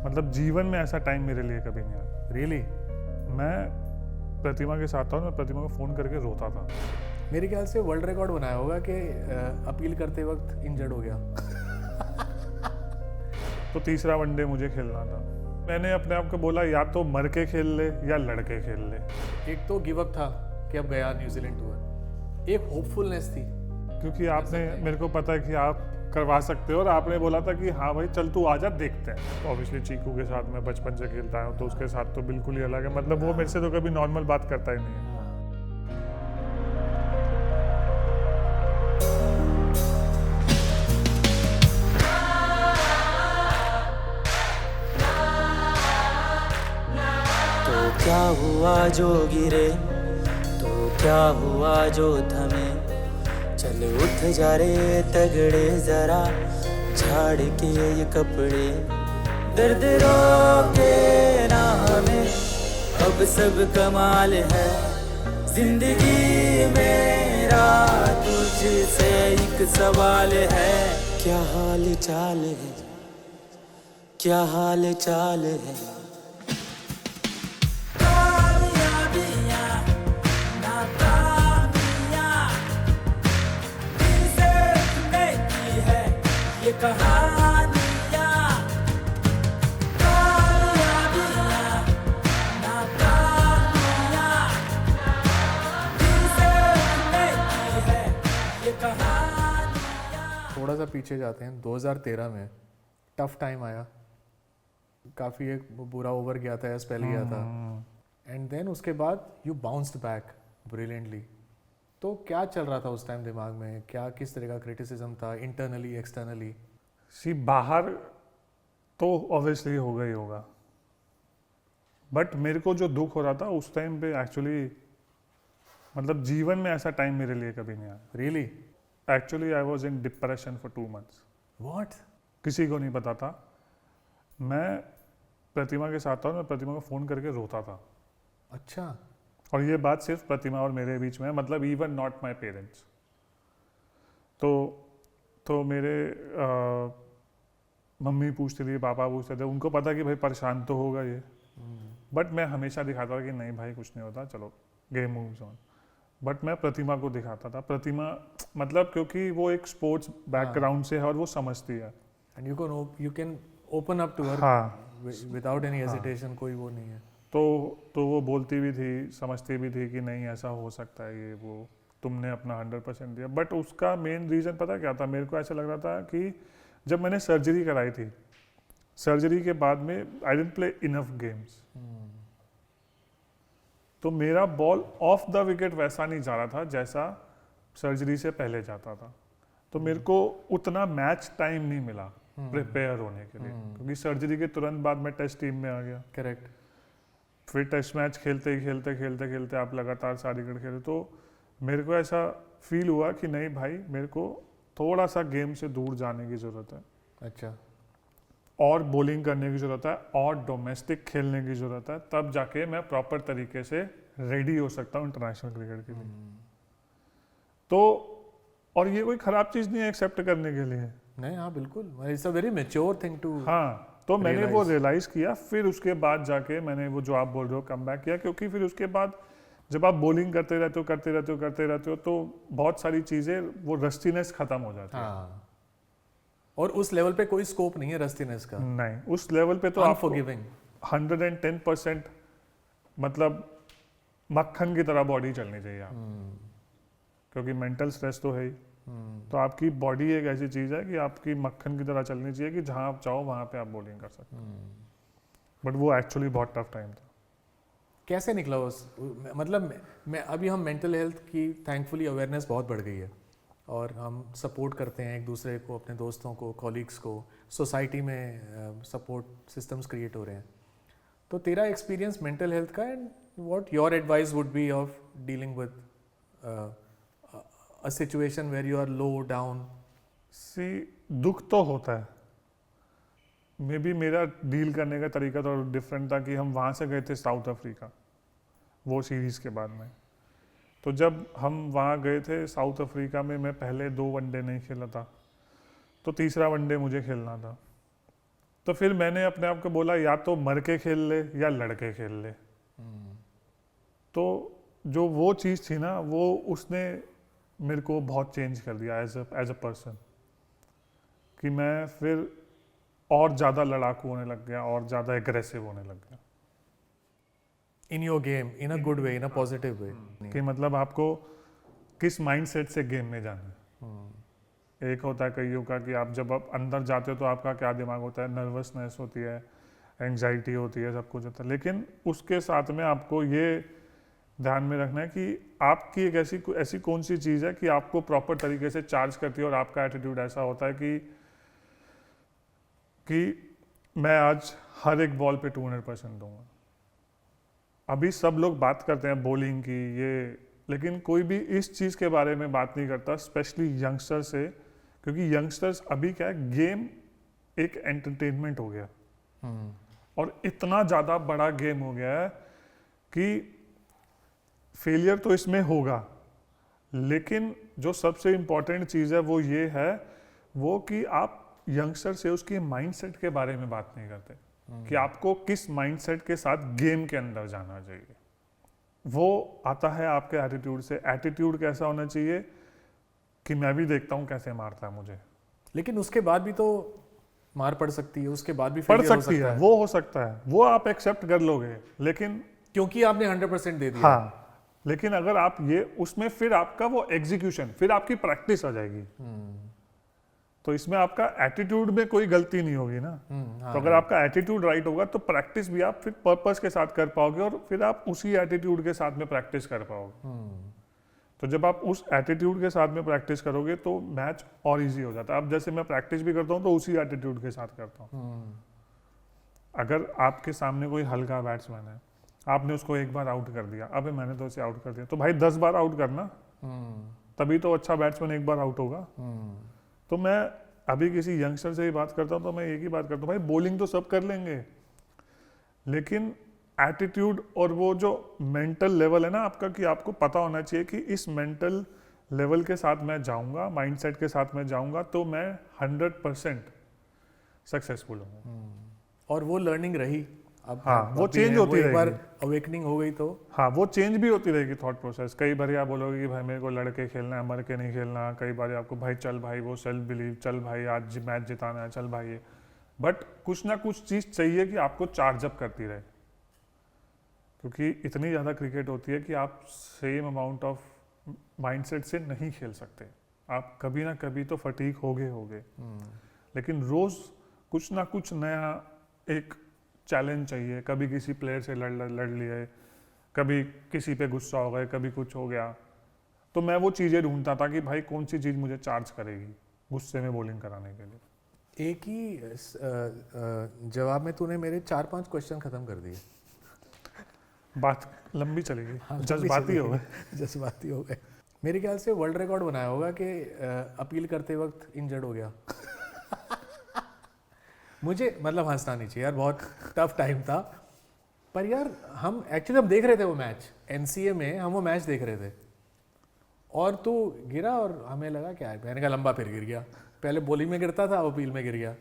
मतलब जीवन में ऐसा टाइम मेरे लिए कभी नहीं आया। रियली? मैं प्रतिमा के साथ था और मैं प्रतिमा को फ़ोन करके रोता था। मेरे ख्याल से वर्ल्ड रिकॉर्ड बनाया होगा कि अपील करते वक्त इंजर्ड हो गया। तो तीसरा वनडे मुझे खेलना था। मैंने अपने आप को बोला या तो मर के खेल ले या लड़के खेल ले। एक तो गिव अप था कि अब गया न्यूजीलैंड टूर, एक होपफुलनेस थी क्योंकि आपने मेरे को पता है कि आप करवा सकते हो और आपने बोला था कि हाँ भाई चल तू आजा देखते हैं। ऑब्वियसली चीकू के साथ मैं बचपन से खेलता हूँ तो उसके साथ तो बिल्कुल ही अलग है। मतलब वो मेरे से तो कभी नॉर्मल बात करता ही नहीं है। तो क्या हुआ जो गिरे, तो क्या हुआ जो थमे, चल उठ जा रे तगड़े जरा झाड़ के ये कपड़े, दर्द रोके ना हमें अब सब कमाल है, जिंदगी मेरा तुझसे एक सवाल है, क्या हाल चाल है, क्या हाल चाल है। थोड़ा सा पीछे जाते हैं। 2013 में टफ टाइम आया, काफ़ी एक बुरा ओवर गया था या स्पेल गया था, एंड देन उसके बाद यू बाउंस्ड बैक ब्रिलियंटली। तो क्या चल रहा था उस टाइम दिमाग में, क्या किस तरह का क्रिटिसिज्म था इंटरनली एक्सटर्नली? बाहर तो ऑब्वियसली होगा ही होगा, बट मेरे को जो दुख हो रहा था उस टाइम पे एक्चुअली मतलब जीवन में ऐसा टाइम मेरे लिए कभी नहीं आया। Really? Actually I was in depression for 2 months। What? किसी को नहीं पता था। मैं प्रतिमा के साथ था और मैं प्रतिमा को फ़ोन करके रोता था। अच्छा। और ये बात सिर्फ प्रतिमा और मेरे बीच में है, मतलब इवन नॉट माई पेरेंट्स। तो मेरे मम्मी पूछती थी, पापा पूछते थे, उनको पता कि भाई परेशान तो होगा ये, बट मैं हमेशा दिखाता था कि नहीं भाई कुछ नहीं होता, चलो गेम मूव्स ऑन। बट मैं प्रतिमा को दिखाता था। प्रतिमा मतलब क्योंकि वो एक स्पोर्ट्स बैकग्राउंड से है और वो समझती है, and you can open up to her हाँ, विदाउट एनी हेजिटेशन, कोई वो नहीं है। तो वो बोलती भी थी, समझती भी थी कि नहीं ऐसा हो सकता है, ये वो तुमने अपना 100% दिया। बट उसका मेन रीज़न पता क्या था? मेरे को ऐसा लग रहा था कि जब मैंने सर्जरी कराई थी, सर्जरी के बाद में I didn't play enough games, तो मेरा बॉल ऑफ द विकेट वैसा नहीं जा रहा था जैसा सर्जरी से पहले जाता था। तो मेरे को उतना मैच टाइम नहीं मिला प्रिपेयर होने के लिए, क्योंकि सर्जरी के तुरंत बाद मैं टेस्ट टीम में आ गया। करेक्ट। फिर टेस्ट मैच खेलते आप लगातार सारी क्रिकेट खेले, तो मेरे को ऐसा फील हुआ कि नहीं भाई मेरे को थोड़ा सा गेम से दूर जाने की ज़रूरत है। अच्छा। और बॉलिंग करने की ज़रूरत है और डोमेस्टिक खेलने की ज़रूरत है, तब जाके मैं प्रॉपर तरीके से रेडी हो सकता हूँ इंटरनेशनल क्रिकेट के लिए। तो और ये कोई ख़राब चीज़ नहीं है एक्सेप्ट करने के लिए। नहीं, हाँ बिल्कुल, it's a very mature thing too. हाँ, तो मैंने वो रियलाइज़ किया। फिर उसके बाद जाके मैंने वो जो आप बोल रहे हो कम बैक किया, क्योंकि फिर उसके बाद जब आप बॉलिंग करते रहते हो तो बहुत सारी चीज़ें वो रस्टीनेस ख़त्म हो जाती है। हाँ, और उस लेवल पे कोई स्कोप नहीं है रस्टीनेस का। नहीं, उस लेवल पे तो आपको 110% मतलब मक्खन की तरह बॉडी चलनी चाहिए आप, क्योंकि मेंटल स्ट्रेस तो है ही। तो आपकी बॉडी एक ऐसी चीज़ है कि आपकी मक्खन की तरह चलनी चाहिए कि जहाँ आप चाहो वहाँ पे आप बॉलिंग कर सकते हो। बट वो एक्चुअली बहुत टफ टाइम था। कैसे निकला उस, मतलब मैं अभी हम मेंटल हेल्थ की थैंकफुली अवेयरनेस बहुत बढ़ गई है और हम सपोर्ट करते हैं एक दूसरे को, अपने दोस्तों को, कॉलीग्स को, सोसाइटी में सपोर्ट सिस्टम्स क्रिएट हो रहे हैं। तो तेरा एक्सपीरियंस मेंटल हेल्थ का, and what your advice would be of dealing with a situation where you are low down? दुख तो होता है। मे बी मेरा डील करने का तरीका तो डिफरेंट था कि हम वहाँ से गए थे साउथ अफ्रीका वो सीरीज़ के बाद में। तो जब हम वहाँ गए थे साउथ अफ्रीका में, मैं पहले 2 वनडे नहीं खेला था, तो तीसरा वनडे मुझे खेलना था। तो फिर मैंने अपने आप को बोला या तो मर के खेल ले या लड़के खेल ले। तो जो वो चीज़ थी ना, वो उसने मेरे को बहुत चेंज कर दिया एज अ पर्सन, कि मैं फिर और ज़्यादा लड़ाकू होने लग गया और ज़्यादा एग्रेसिव होने लग गया। In your game, in a good way, in a positive way. कि मतलब आपको किस माइंडसेट से गेम में जाना है। एक होता है कईयों का कि आप जब आप अंदर जाते हो तो आपका क्या दिमाग होता है, नर्वसनेस होती है, एंजाइटी होती है, सब कुछ होता है। लेकिन उसके साथ में आपको ये ध्यान में रखना है कि आपकी एक ऐसी कौन सी चीज़ है कि आपको प्रॉपर तरीके से चार्ज करती है और आपका एटीट्यूड ऐसा होता है कि मैं आज हर एक बॉल पे 200% दूंगा। अभी सब लोग बात करते हैं बॉलिंग की ये, लेकिन कोई भी इस चीज़ के बारे में बात नहीं करता, स्पेशली यंगस्टर से, क्योंकि यंगस्टर्स अभी क्या है, गेम एक एंटरटेनमेंट हो गया और इतना ज़्यादा बड़ा गेम हो गया है कि फेलियर तो इसमें होगा, लेकिन जो सबसे इम्पोर्टेंट चीज़ है वो ये है वो कि आप यंगस्टर से उसके माइंडसेट के बारे में बात नहीं करते कि आपको किस माइंडसेट के साथ गेम के अंदर जाना चाहिए। वो आता है आपके एटीट्यूड से। एटीट्यूड कैसा होना चाहिए कि मैं भी देखता हूँ कैसे मारता है मुझे। लेकिन उसके बाद भी तो मार पड़ सकती है, उसके बाद भी पड़ failure हो सकती सकता है, वो हो सकता है, वो आप एक्सेप्ट कर लोगे, लेकिन क्योंकि आपने 100% दे दिया। हाँ, लेकिन अगर आप ये उसमें फिर आपका वो एग्जीक्यूशन, फिर आपकी प्रैक्टिस आ जाएगी। तो इसमें आपका एटीट्यूड में कोई गलती नहीं होगी ना। तो अगर आपका एटीट्यूड राइट होगा तो प्रैक्टिस भी आप फिर पर्पस के साथ कर पाओगे और फिर आप उसी एटीट्यूड के साथ में प्रैक्टिस कर पाओगे। तो जब आप उस एटीट्यूड के साथ में प्रैक्टिस करोगे तो मैच और इजी हो जाता है। अब जैसे मैं प्रैक्टिस भी करता हूँ तो उसी एटीट्यूड के साथ करता हूँ। अगर आपके सामने कोई हल्का बैट्समैन है, आपने उसको एक बार आउट कर दिया, अबे मैंने तो उसे आउट कर दिया, तो भाई 10 बार आउट करना, तभी तो अच्छा बैट्समैन एक बार आउट होगा। तो मैं अभी किसी यंगस्टर से ही बात करता हूँ तो मैं एक ही बात करता हूँ, भाई बॉलिंग तो सब कर लेंगे, लेकिन एटीट्यूड और वो जो मेंटल लेवल है ना आपका, कि आपको पता होना चाहिए कि इस मेंटल लेवल के साथ मैं जाऊँगा, माइंडसेट के साथ मैं जाऊँगा तो मैं 100% सक्सेसफुल हूँ। और वो लर्निंग रही अब। हाँ, वो चेंज होती रहेगी। एक बार अवेकनिंग हो गई तो हाँ, वो चेंज भी होती रहेगी थॉट प्रोसेस। कई बार आप बोलोगे कि भाई मेरे को लड़के खेलना है, मर के नहीं खेलना। कई बार आपको भाई चल भाई वो सेल्फ बिलीव, चल भाई आज मैच जिताना है, चल भाई ये। बट कुछ ना कुछ चीज़ चाहिए कि आपको चार्ज अप करती रहे, क्योंकि इतनी ज़्यादा क्रिकेट होती है कि आप सेम अमाउंट ऑफ माइंडसेट से नहीं खेल सकते। आप कभी ना कभी तो फटीक होगे, लेकिन रोज़ कुछ ना कुछ नया एक चैलेंज चाहिए। कभी किसी प्लेयर से लड़ लिए, कभी किसी पे गुस्सा हो गए, कभी कुछ हो गया। तो मैं वो चीज़ें ढूंढता था कि भाई कौन सी चीज़ मुझे चार्ज करेगी गुस्से में बॉलिंग कराने के लिए। एक ही जवाब में तूने मेरे 4-5 क्वेश्चन खत्म कर दिए। बात लंबी चलेगी। हाँ, जज्बाती हो गए। जज्बाती हो गए। मेरे ख्याल से वर्ल्ड रिकॉर्ड बनाया होगा कि अपील करते वक्त इंजर्ड हो गया। मुझे मतलब हंसना नहीं चाहिए यार, बहुत टफ टाइम था। पर यार हम देख रहे थे वो मैच, एनसीए में हम वो मैच देख रहे थे और तू गिरा और हमें लगा क्या है, मैंने कहा लंबा फिर गिर गया। पहले बॉलिंग में गिरता था, अब अपील में गिर गया।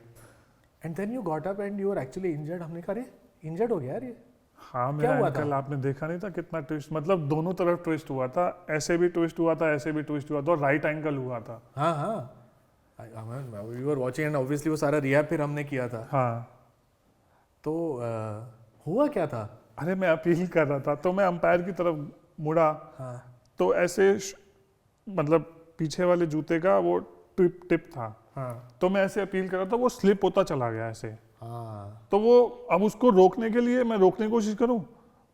And then you got up and you are actually injured. हमने कहा अरे इंजर्ड हो गया यार ये। हाँ, मेरा एंकल आपने देखा नहीं था कितना ट्विस्ट, मतलब दोनों तरफ ट्विस्ट हुआ था। ऐसे भी ट्विस्ट हुआ था, ऐसे भी ट्विस्ट हुआ था, और राइट एंकल हुआ था। हाँ हाँ, we were watching and obviously वो सारा रिहैब फिर हमने किया था। हाँ, तो हुआ क्या था? अरे मैं अपील कर रहा था तो मैं अंपायर की तरफ मुड़ा। हाँ। तो ऐसे मतलब पीछे वाले जूते का वो टिप था। हाँ। तो मैं ऐसे अपील कर रहा था, वो स्लिप होता चला गया ऐसे। हाँ। तो वो अब उसको रोकने के लिए मैं रोकने की कोशिश करूं,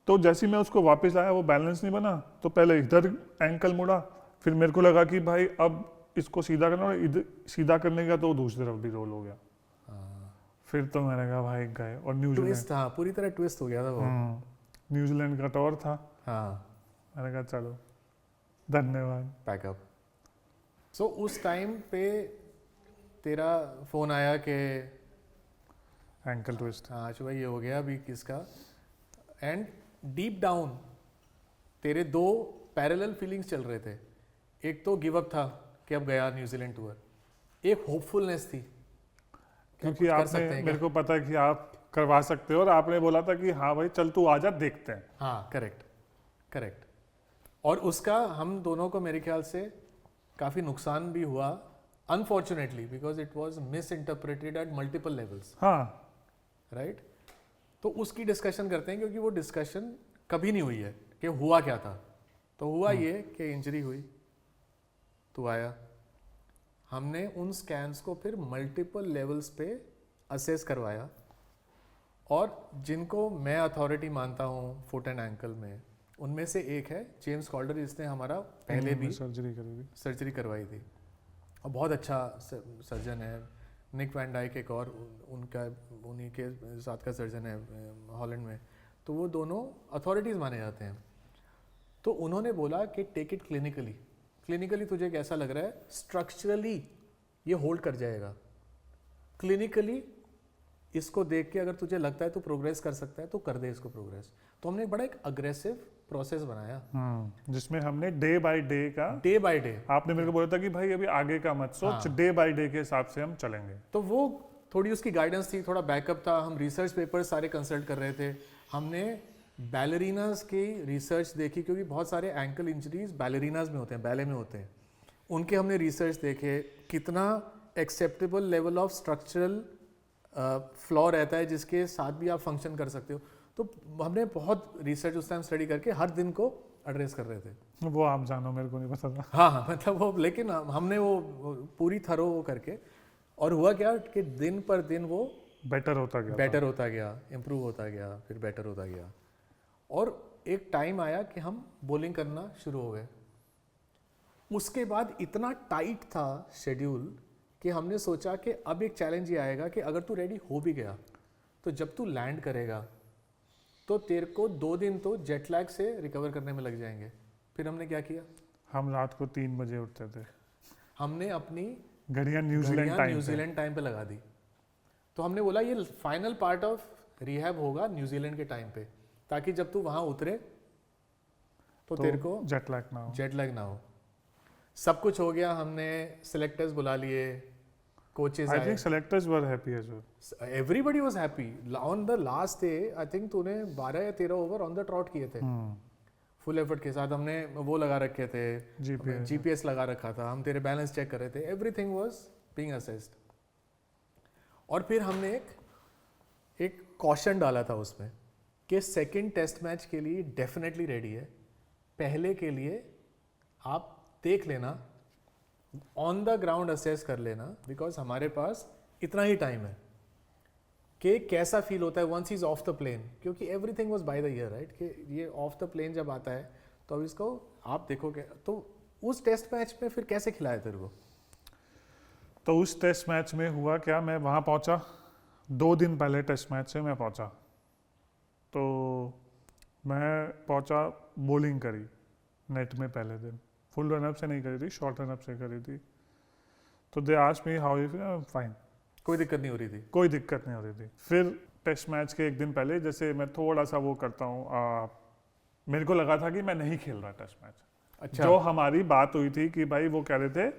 तो जैसे ही मैं उसको वापस लाया वो बैलेंस नहीं बना, तो पहले इधर एंकल मुड़ा, फिर मेरे को लगा कि भाई अब इसको सीधा करना, और इधर सीधा करने का तो दूसरी तरफ भी रोल हो गया। फिर तो मैंने कहा भाई गए। और न्यूजीलैंड था, पूरी तरह ट्विस्ट हो गया था वो। न्यूजीलैंड का टॉर था। हाँ। मैंने कहा चलो धन्यवाद, पैकअप। सो उस टाइम पे तेरा फोन आया कि एंकल ट्विस्ट। हाँ शुभ ये हो गया अभी किसका। एंड डीप डाउन तेरे दो पैरेलल फीलिंग्स चल रहे थे। एक तो गिव अप था कि अब गया न्यूजीलैंड टूर, एक होपफुलनेस थी। क्योंकि कुछ कर आपने सकते हैं मेरे क्या? को पता है कि आप करवा सकते हो और आपने बोला था कि हाँ भाई चल तू आजा देखते हैं। हाँ, करेक्ट करेक्ट। और उसका हम दोनों को मेरे ख्याल से काफ़ी नुकसान भी हुआ, unfortunately, because it was miss interpreted at multiple levels, हाँ राइट। तो उसकी डिस्कशन करते हैं, क्योंकि वो डिस्कशन कभी नहीं हुई है कि हुआ क्या था। तो हुआ ये कि इंजरी हुई, तो आया, हमने उन स्कैन्स को फिर मल्टीपल लेवल्स पे असेस करवाया, और जिनको मैं अथॉरिटी मानता हूँ फुट एंड एंकल में, उनमें से एक है जेम्स कॉल्डर, जिसने हमारा पहले भी सर्जरी करी थी। सर्जरी करवाई थी, और बहुत अच्छा सर्जन है। निक वैन डाइक एक और उनका उन्हीं के साथ का सर्जन है हॉलैंड में। तो वो दोनों अथॉरिटीज़ माने जाते हैं। तो उन्होंने बोला कि टेक इट क्लिनिकली। क्लिनिकली तुझे कैसा लग रहा है? स्ट्रक्चरली ये होल्ड कर जाएगा, क्लिनिकली इसको देख के अगर तुझे लगता है तो प्रोग्रेस कर सकता है तो कर दे इसको प्रोग्रेस। तो हमने बड़ा एक अग्रेसिव प्रोसेस बनाया, जिसमें हमने डे बाय डे का, डे बाय डे। आपने मेरे को बोला था कि भाई अभी आगे का मत सोच, हाँ। डे बाय डे के हिसाब से हम चलेंगे। तो वो थोड़ी उसकी गाइडेंस थी, थोड़ा बैकअप था। हम रिसर्च पेपर सारे कंसल्ट कर रहे थे। हमने बैलरीनास की रिसर्च देखी, क्योंकि बहुत सारे एंकल इंजरीज बैलरीनास में होते हैं, बैले में होते हैं। उनके हमने रिसर्च देखे, कितना acceptable level of structural flaw रहता है जिसके साथ भी आप फंक्शन कर सकते हो। तो हमने बहुत रिसर्च उस टाइम स्टडी करके हर दिन को एड्रेस कर रहे थे। वो आप जानो, मेरे को नहीं पता था। हाँ, मतलब वो, लेकिन हमने वो पूरी थरो वो करके, और हुआ क्या कि दिन पर दिन वो बेटर होता गया, बेटर होता गया, इम्प्रूव होता गया, फिर बेटर होता गया। और एक टाइम आया कि हम बॉलिंग करना शुरू हो गए। उसके बाद इतना टाइट था शेड्यूल कि हमने सोचा कि अब एक चैलेंज ये आएगा कि अगर तू रेडी हो भी गया तो जब तू लैंड करेगा तो तेरे को 2 दिन तो जेट लैग से रिकवर करने में लग जाएंगे। फिर हमने क्या किया? हम रात को 3 बजे उठते थे। हमने अपनी घड़ियाँ न्यूजीलैंड टाइम पे लगा दी। तो हमने बोला ये फाइनल पार्ट ऑफ रिहैब होगा न्यूजीलैंड के टाइम पे, ताकि जब तू वहां उतरे तो तेरे को जेट लैग ना हो। सब कुछ हो गया। हमने सिलेक्टर्स बुला लिए, coaches I think selectors were happy as well. Everybody was happy. On the last day I think तूने 12 या 13 ओवर ऑन द ट्रॉट किए थे फुल एफर्ट के साथ। हमने वो लगा रखे थे, जीपीएस लगा रखा था, हम तेरे बैलेंस चेक कर रहे थे, एवरीथिंग वाज बीइंग असेस्ड। और फिर हमने एक कॉशन डाला था उसमें कि सेकंड टेस्ट मैच के लिए डेफिनेटली रेडी है, पहले के लिए आप देख लेना, ऑन द ग्राउंड असेस कर लेना, बिकॉज हमारे पास इतना ही टाइम है कि कैसा फील होता है once is off the plane, क्योंकि everything was by the year, right, कि ये ऑफ द प्लेन जब आता है तो अब इसको आप देखोगे। तो उस टेस्ट मैच में फिर कैसे खिलाया तेरे को? तो उस टेस्ट मैच में हुआ क्या, मैं वहाँ पहुँचा 2 दिन पहले टेस्ट मैच से मैं पहुँचा। तो मैं पहुँचा, बॉलिंग करी नेट में पहले दिन, फुल रनअप से नहीं करी थी, शॉर्ट रनअप से करी थी। तो they asked me how you feel, fine, कोई दिक्कत नहीं हो रही थी? कोई दिक्कत नहीं हो रही थी। फिर टेस्ट मैच के 1 दिन पहले जैसे मैं थोड़ा सा वो करता हूँ, मेरे को लगा था कि मैं नहीं खेल रहा टेस्ट मैच। अच्छा। जो हमारी बात हुई थी कि भाई वो कह रहे थे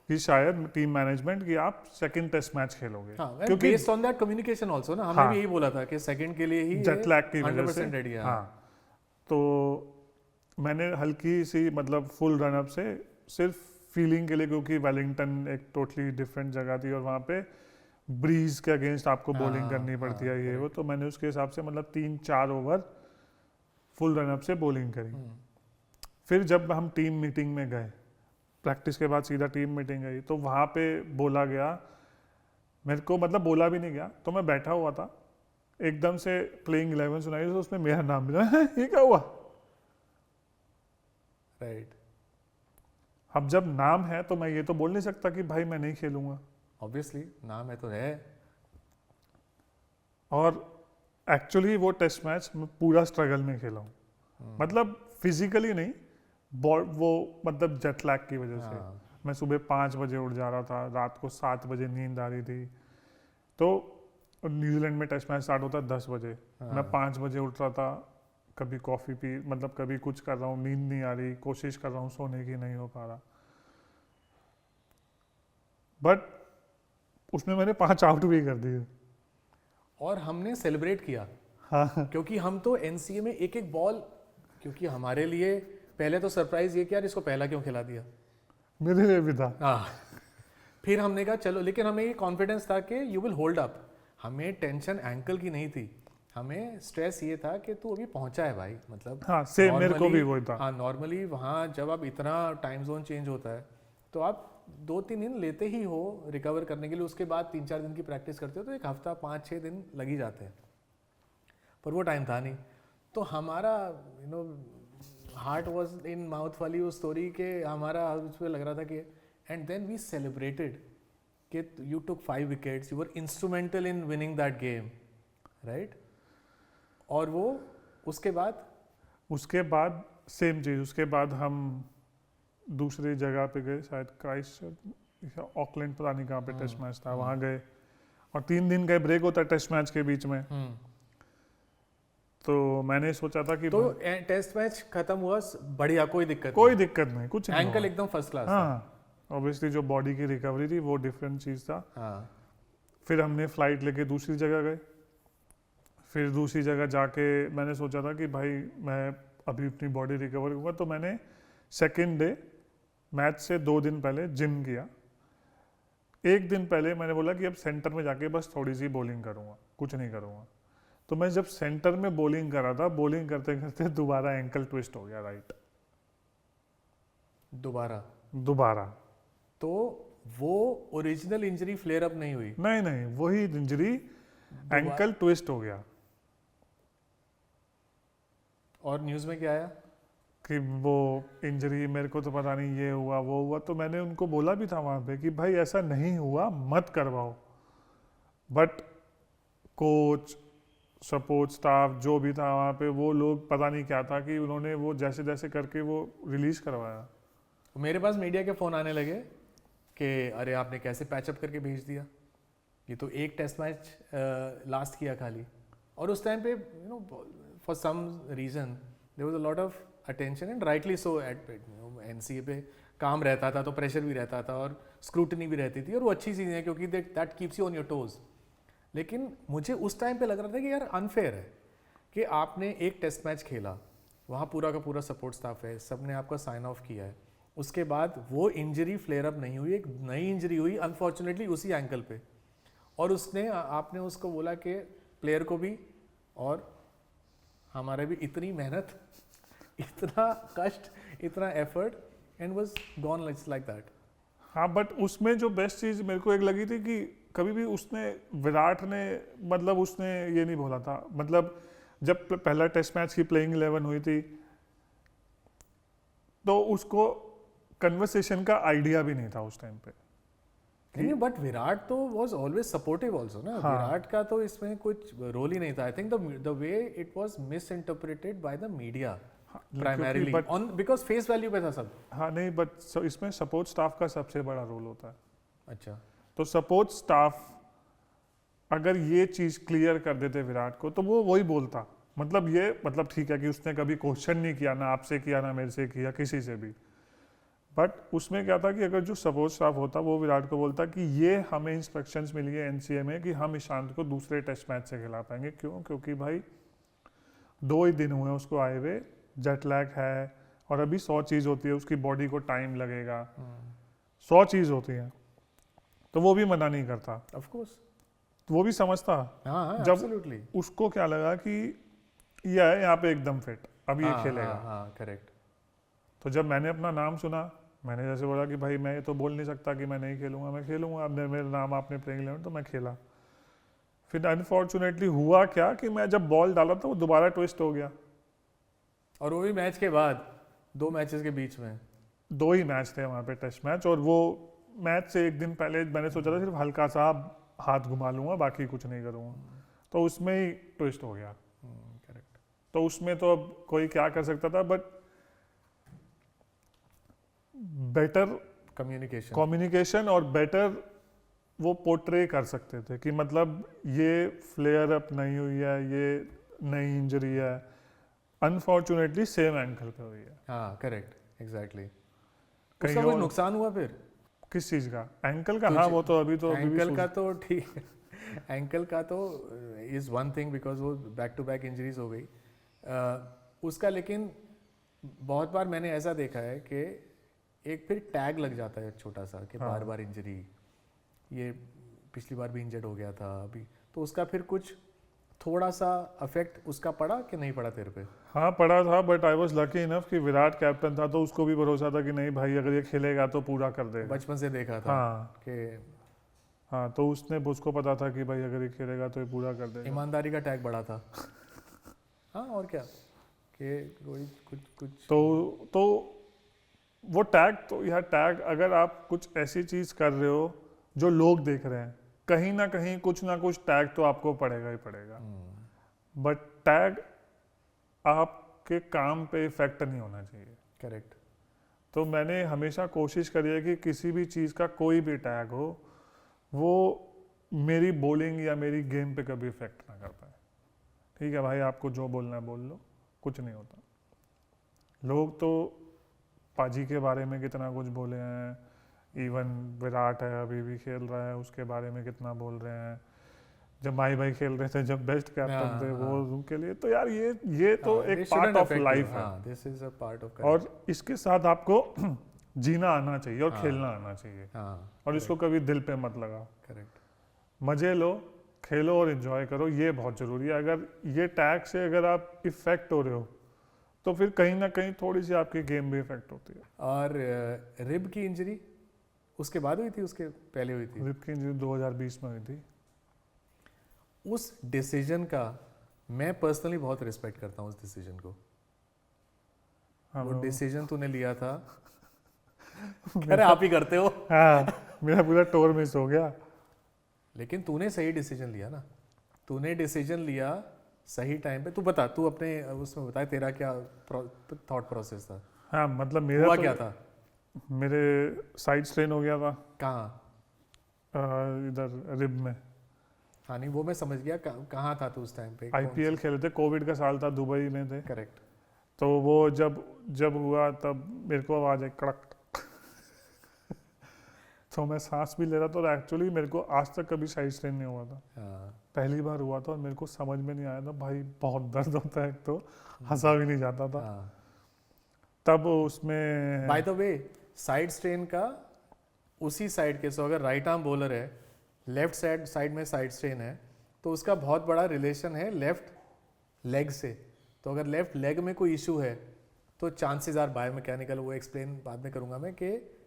कि शायद टीम मैनेजमेंट कि आप सेकंड टेस्ट मैच खेलोगे, हाँ, क्योंकि based on that communication also ना, हमने हाँ, भी यही बोला था कि सेकंड के लिए ही जेट लैग की वजह से 100% रेडी है। हाँ, तो मैंने हल्की सी मतलब फुल रनअप से सिर्फ फीलिंग के लिए, क्योंकि वेलिंगटन एक टोटली डिफरेंट जगह थी और वहाँ पे ब्रीज के अगेंस्ट आपको बॉलिंग करनी पड़ती है ये वो, तो मैंने उसके हिसाब से मतलब 3-4 ओवर फुल रनअप से बॉलिंग करी। फिर जब हम टीम मीटिंग में गए, प्रैक्टिस के बाद सीधा टीम मीटिंग गई, तो वहाँ पे बोला गया, मेरे को मतलब बोला भी नहीं गया, तो मैं बैठा हुआ था, एकदम से प्लेइंग 11 सुनाई, तो उसमें मेरा नाम मिला। ये क्या हुआ? राइट। अब जब नाम है तो मैं ये तो बोल नहीं सकता कि भाई मैं नहीं खेलूंगा, ऑब्वियसली नाम है तो है। और एक्चुअली वो टेस्ट मैच मैं पूरा स्ट्रगल में खेला हूँ, मतलब फिजिकली नहीं, वो मतलब जेट लैग की वजह से। मैं सुबह 5 बजे उठ जा रहा था, रात को 7 बजे नींद आ रही थी। तो न्यूजीलैंड में टेस्ट मैच स्टार्ट होता है 10 बजे, मैं 5 बजे उठ रहा था, कभी कॉफ़ी पी, मतलब कभी कुछ कर रहा हूँ, नींद नहीं आ रही, कोशिश कर रहा हूँ सोने की, नहीं हो पा रहा। बट उसमें मैंने 5 आउट भी कर दिए। और हमने सेलिब्रेट किया, हाँ क्योंकि हम तो एनसीए में एक एक बॉल, क्योंकि हमारे लिए पहले तो सरप्राइज ये कि यार इसको पहला क्यों खिला दिया। मेरे लिए भी था। हाँ, फिर हमने कहा चलो, लेकिन हमें ये कॉन्फिडेंस था कि यू विल होल्ड अप। हमें टेंशन एंकल की नहीं थी, हमें स्ट्रेस ये था कि तू अभी पहुंचा है भाई, मतलब हाँ सेम मेरे को भी वही था। हाँ, नॉर्मली वहाँ जब आप इतना टाइम जोन चेंज होता है तो आप 2-3 दिन लेते ही हो रिकवर करने के लिए, उसके बाद 3-4 दिन की प्रैक्टिस करते हो तो एक हफ्ता 5-6 दिन लग ही जाते हैं, पर वो टाइम था नहीं। तो हमारा हार्ट वॉज इन माउथ वाली वो स्टोरी के हमारा उस पर लग रहा था कि, एंड देन वी सेलिब्रेटेड कि you took 5 wickets, you were instrumental in winning that game, right. और वो उसके बाद सेम चीज़, उसके बाद हम दूसरी जगह पे गए, शायद क्राइस्ट ऑकलैंड, पता नहीं कहाँ पे टेस्ट मैच था, वहाँ गए और 3 दिन का ब्रेक होता है टेस्ट मैच के बीच में। तो मैंने सोचा था कि तो टेस्ट मैच खत्म हुआ बढ़िया, कोई दिक्कत नहीं, कुछ नहीं, एंकल एकदम फर्स्ट क्लास। हाँ ऑब्वियसली जो बॉडी की रिकवरी थी वो डिफरेंट चीज़ था। हाँ, फिर हमने फ्लाइट लेके दूसरी जगह गए, फिर दूसरी जगह जाके मैंने सोचा था कि भाई मैं अभी अपनी बॉडी रिकवर करूँगा, तो मैंने सेकेंड डे मैच से 2 दिन पहले जिम किया। 1 दिन पहले मैंने बोला कि अब सेंटर में जाके बस थोड़ी सी बॉलिंग करूँगा, कुछ नहीं करूँगा। तो मैं जब सेंटर में बॉलिंग कर रहा था, बॉलिंग करते करते दोबारा एंकल ट्विस्ट हो गया राइट, दोबारा। तो वो ओरिजिनल इंजरी फ्लेयर अप नहीं हुई? नहीं, वही इंजरी, एंकल ट्विस्ट हो गया। और न्यूज़ में क्या आया कि वो इंजरी, मेरे को तो पता नहीं ये हुआ वो हुआ। तो मैंने उनको बोला भी था वहाँ पे कि भाई ऐसा नहीं हुआ, मत करवाओ। बट कोच, सपोर्ट स्टाफ जो भी था वहाँ पे, वो लोग पता नहीं क्या था कि उन्होंने वो जैसे जैसे करके वो रिलीज करवाया। मेरे पास मीडिया के फ़ोन आने लगे कि अरे आपने कैसे पैचअप करके भेज दिया, ये तो एक टेस्ट मैच लास्ट किया खाली। और उस टाइम पे for some reason there was a lot of attention and rightly so at NCA पे काम रहता था, तो प्रेशर भी रहता था और स्क्रूटनी भी रहती थी, और वो अच्छी चीज़ है क्योंकि that keeps you on your toes. लेकिन मुझे उस टाइम पे लग रहा था कि यार अनफेयर है कि आपने एक टेस्ट मैच खेला, वहाँ पूरा का पूरा सपोर्ट स्टाफ है, सब ने आपका साइन ऑफ किया है, उसके बाद वो इंजरी फ्लेयर अप नहीं हुई, एक नई इंजरी हुई अनफॉर्चुनेटली उसी एंकल पे, और उसने आपने उसको बोला कि प्लेयर को भी और हमारे भी इतनी मेहनत, इतना कष्ट, इतना effort, and was gone like that. हाँ, बट उसमें जो बेस्ट चीज़ मेरे को एक लगी थी कि कभी भी उसने, विराट ने, मतलब उसने ये नहीं बोला था, मतलब जब पहला टेस्ट मैच की प्लेइंग 11 हुई थी तो उसको कन्वर्सेशन का आइडिया भी नहीं था उस टाइम पे। नहीं, बट विराट तो वाज ऑलवेज सपोर्टिव आल्सो ना। हाँ। विराट का तो इसमें कुछ रोल ही नहीं था। I think the way it was miss interpreted by the media primarily on, because face value पे था सब। हाँ नहीं, बट इसमें सपोर्ट स्टाफ का सबसे बड़ा रोल होता है। अच्छा, तो सपोर्ट स्टाफ अगर ये चीज़ क्लियर कर देते विराट को तो वो वही बोलता, मतलब ये, मतलब ठीक है कि उसने कभी क्वेश्चन नहीं किया, ना आपसे किया, ना मेरे से किया, किसी से भी, बट उसमें क्या था कि अगर जो सपोर्ट स्टाफ होता वो विराट को बोलता कि ये हमें इंस्ट्रक्शंस मिली है एनसीए में कि हम ईशांत को दूसरे टेस्ट मैच से खिला पाएंगे। क्यों? क्योंकि भाई 2 ही दिन हुए उसको आए हुए, जेट लैग है, और अभी 100 चीज़ होती है, उसकी बॉडी को टाइम लगेगा, 100 चीज़ होती है, तो वो भी मना नहीं करता, ऑफ कोर्स वो भी समझता। हाँ, जब एब्सोल्युटली उसको क्या लगा कि ये है यहाँ पे एकदम फिट, अब ये खेलेगा। हाँ, करेक्ट। तो जब मैंने अपना नाम सुना, मैंने जैसे बोला कि भाई मैं ये तो बोल नहीं सकता कि मैं नहीं खेलूंगा, मैं खेलूंगा, अब मेरा नाम आपने प्लेइंग 11, तो मैं खेला। फिर अनफॉर्चुनेटली हुआ क्या कि मैं जब बॉल डाला तो वो दोबारा ट्विस्ट हो गया, और वो भी मैच के बाद 2 मैचेस के बीच में। 2 ही मैच थे वहाँ पे टेस्ट मैच, और वो मैच से 1 दिन पहले मैंने सोचा था सिर्फ हल्का सा हाथ घुमा लूंगा, बाकी कुछ नहीं करूँगा, तो उसमें ही ट्विस्ट हो गया। करेक्ट। तो उसमें तो अब कोई क्या कर सकता था, बट बेटर कम्युनिकेशन और बेटर वो पोर्ट्रे कर सकते थे कि मतलब ये फ्लेयर अप नहीं हुई है, ये नई इंजरी है, अनफॉर्चुनेटली सेम एंकल पे हुई है। हाँ, करेक्ट, एग्जैक्टली। कहीं उसका कोई और नुकसान हुआ फिर? किस चीज का? एंकल का? हाँ वो तो अभी भी एंकल का तो ठीक है, एंकल का तो इज वन थिंग बिकॉज वो बैक टू बैक इंजरीज हो गई उसका। लेकिन बहुत बार मैंने ऐसा देखा है कि एक फिर टैग लग जाता है छोटा सा कि बार बार इंजरी, ये पिछली बार भी इंजर्ड हो गया था अभी, तो उसका फिर कुछ थोड़ा सा अफेक्ट उसका पड़ा कि नहीं पड़ा तेरे पे? हाँ पड़ा था, but I was lucky enough कि विराट कैप्टन था तो उसको भी भरोसा था कि नहीं भाई अगर ये खेलेगा तो पूरा कर देगा। बचपन से देखा था कि हाँ, तो उसको पता था कि भाई अगर ये खेलेगा तो ये पूरा कर देगा। ईमानदारी का टैग बड़ा था। हाँ और क्या कि कोई कुछ तो वो टैग तो यार, टैग अगर आप कुछ ऐसी चीज कर रहे हो जो लोग देख रहे हैं, कहीं ना कहीं कुछ ना कुछ टैग तो आपको पड़ेगा ही पड़ेगा। बट टैग आपके काम पे इफेक्ट नहीं होना चाहिए। करेक्ट। तो मैंने हमेशा कोशिश करी है कि किसी भी चीज़ का कोई भी टैग हो वो मेरी बॉलिंग या मेरी गेम पे कभी इफेक्ट ना कर पाए। ठीक है भाई, आपको जो बोलना है बोल लो, कुछ नहीं होता। लोग तो पाजी के बारे में कितना कुछ बोले हैं, इवन विराट है अभी भी खेल रहा है उसके बारे में कितना बोल रहे हैं, जब भाई खेल रहे थे, जब बेस्ट कैप्टन थे वो उनके लिए, तो यार ये तो एक पार्ट ऑफ लाइफ है। This is a part of, और इसके साथ आपको जीना आना चाहिए और खेलना आना चाहिए। और इसको कभी दिल पे मत लगाओ। करेक्ट। मजे लो, खेलो और एंजॉय करो, ये बहुत जरूरी है। अगर ये टैग से अगर आप इफेक्ट हो रहे हो तो फिर कहीं ना कहीं थोड़ी सी आपकी गेम भी इफेक्ट होती है। और रिब की इंजरी उसके बाद हुई थी, उसके पहले हुई थी? रिब की इंजरी 2020 में हुई थी। उस डिसीजन का मैं पर्सनली बहुत रिस्पेक्ट करता हूँ, उस डिसीजन को। वो डिसीजन तूने लिया था। अरे आप ही करते हो। हाँ, मेरा पूरा टूर मिस हो गया। लेकिन तूने सही डिसीजन लिया ना, तूने डिसीजन लिया सही टाइम पे। तू बता, तू अपने उसमें बता तेरा क्या थॉट प्रोसेस था? हाँ मतलब मेरा हुआ तो क्या था? मेरे साइड स्ट्रेन हो गया था। कहाँ? इधर रिब में। हाँ नहीं वो मैं समझ गया। कहाँ था तू उस टाइम पे? IPL खेले थे, कोविड का साल था, दुबई में थे। करेक्ट। तो वो जब हुआ तब मेरे को आवाज आई कड़क तो मैं सांस भी ले रहा था। और एक्चुअली मेरे को आज तक कभी साइड स्ट्रेन नहीं हुआ था। पहली बार हुआ था और मेरे को समझ में नहीं आया था भाई, बहुत दर्द होता है, एक तो हंसा भी नहीं जाता था। तब उसमें by the way side strain का उसी साइड के, सो अगर राइट आर्म बॉलर है, लेफ्ट साइड में साइड स्ट्रेन है, तो उसका बहुत बड़ा रिलेशन है लेफ्ट लेग से। तो अगर लेफ्ट लेग में कोई इशू है तो चांसेस आर बायोमैकेनिकल, वो एक्सप्लेन बाद में करूंगा मैं, कि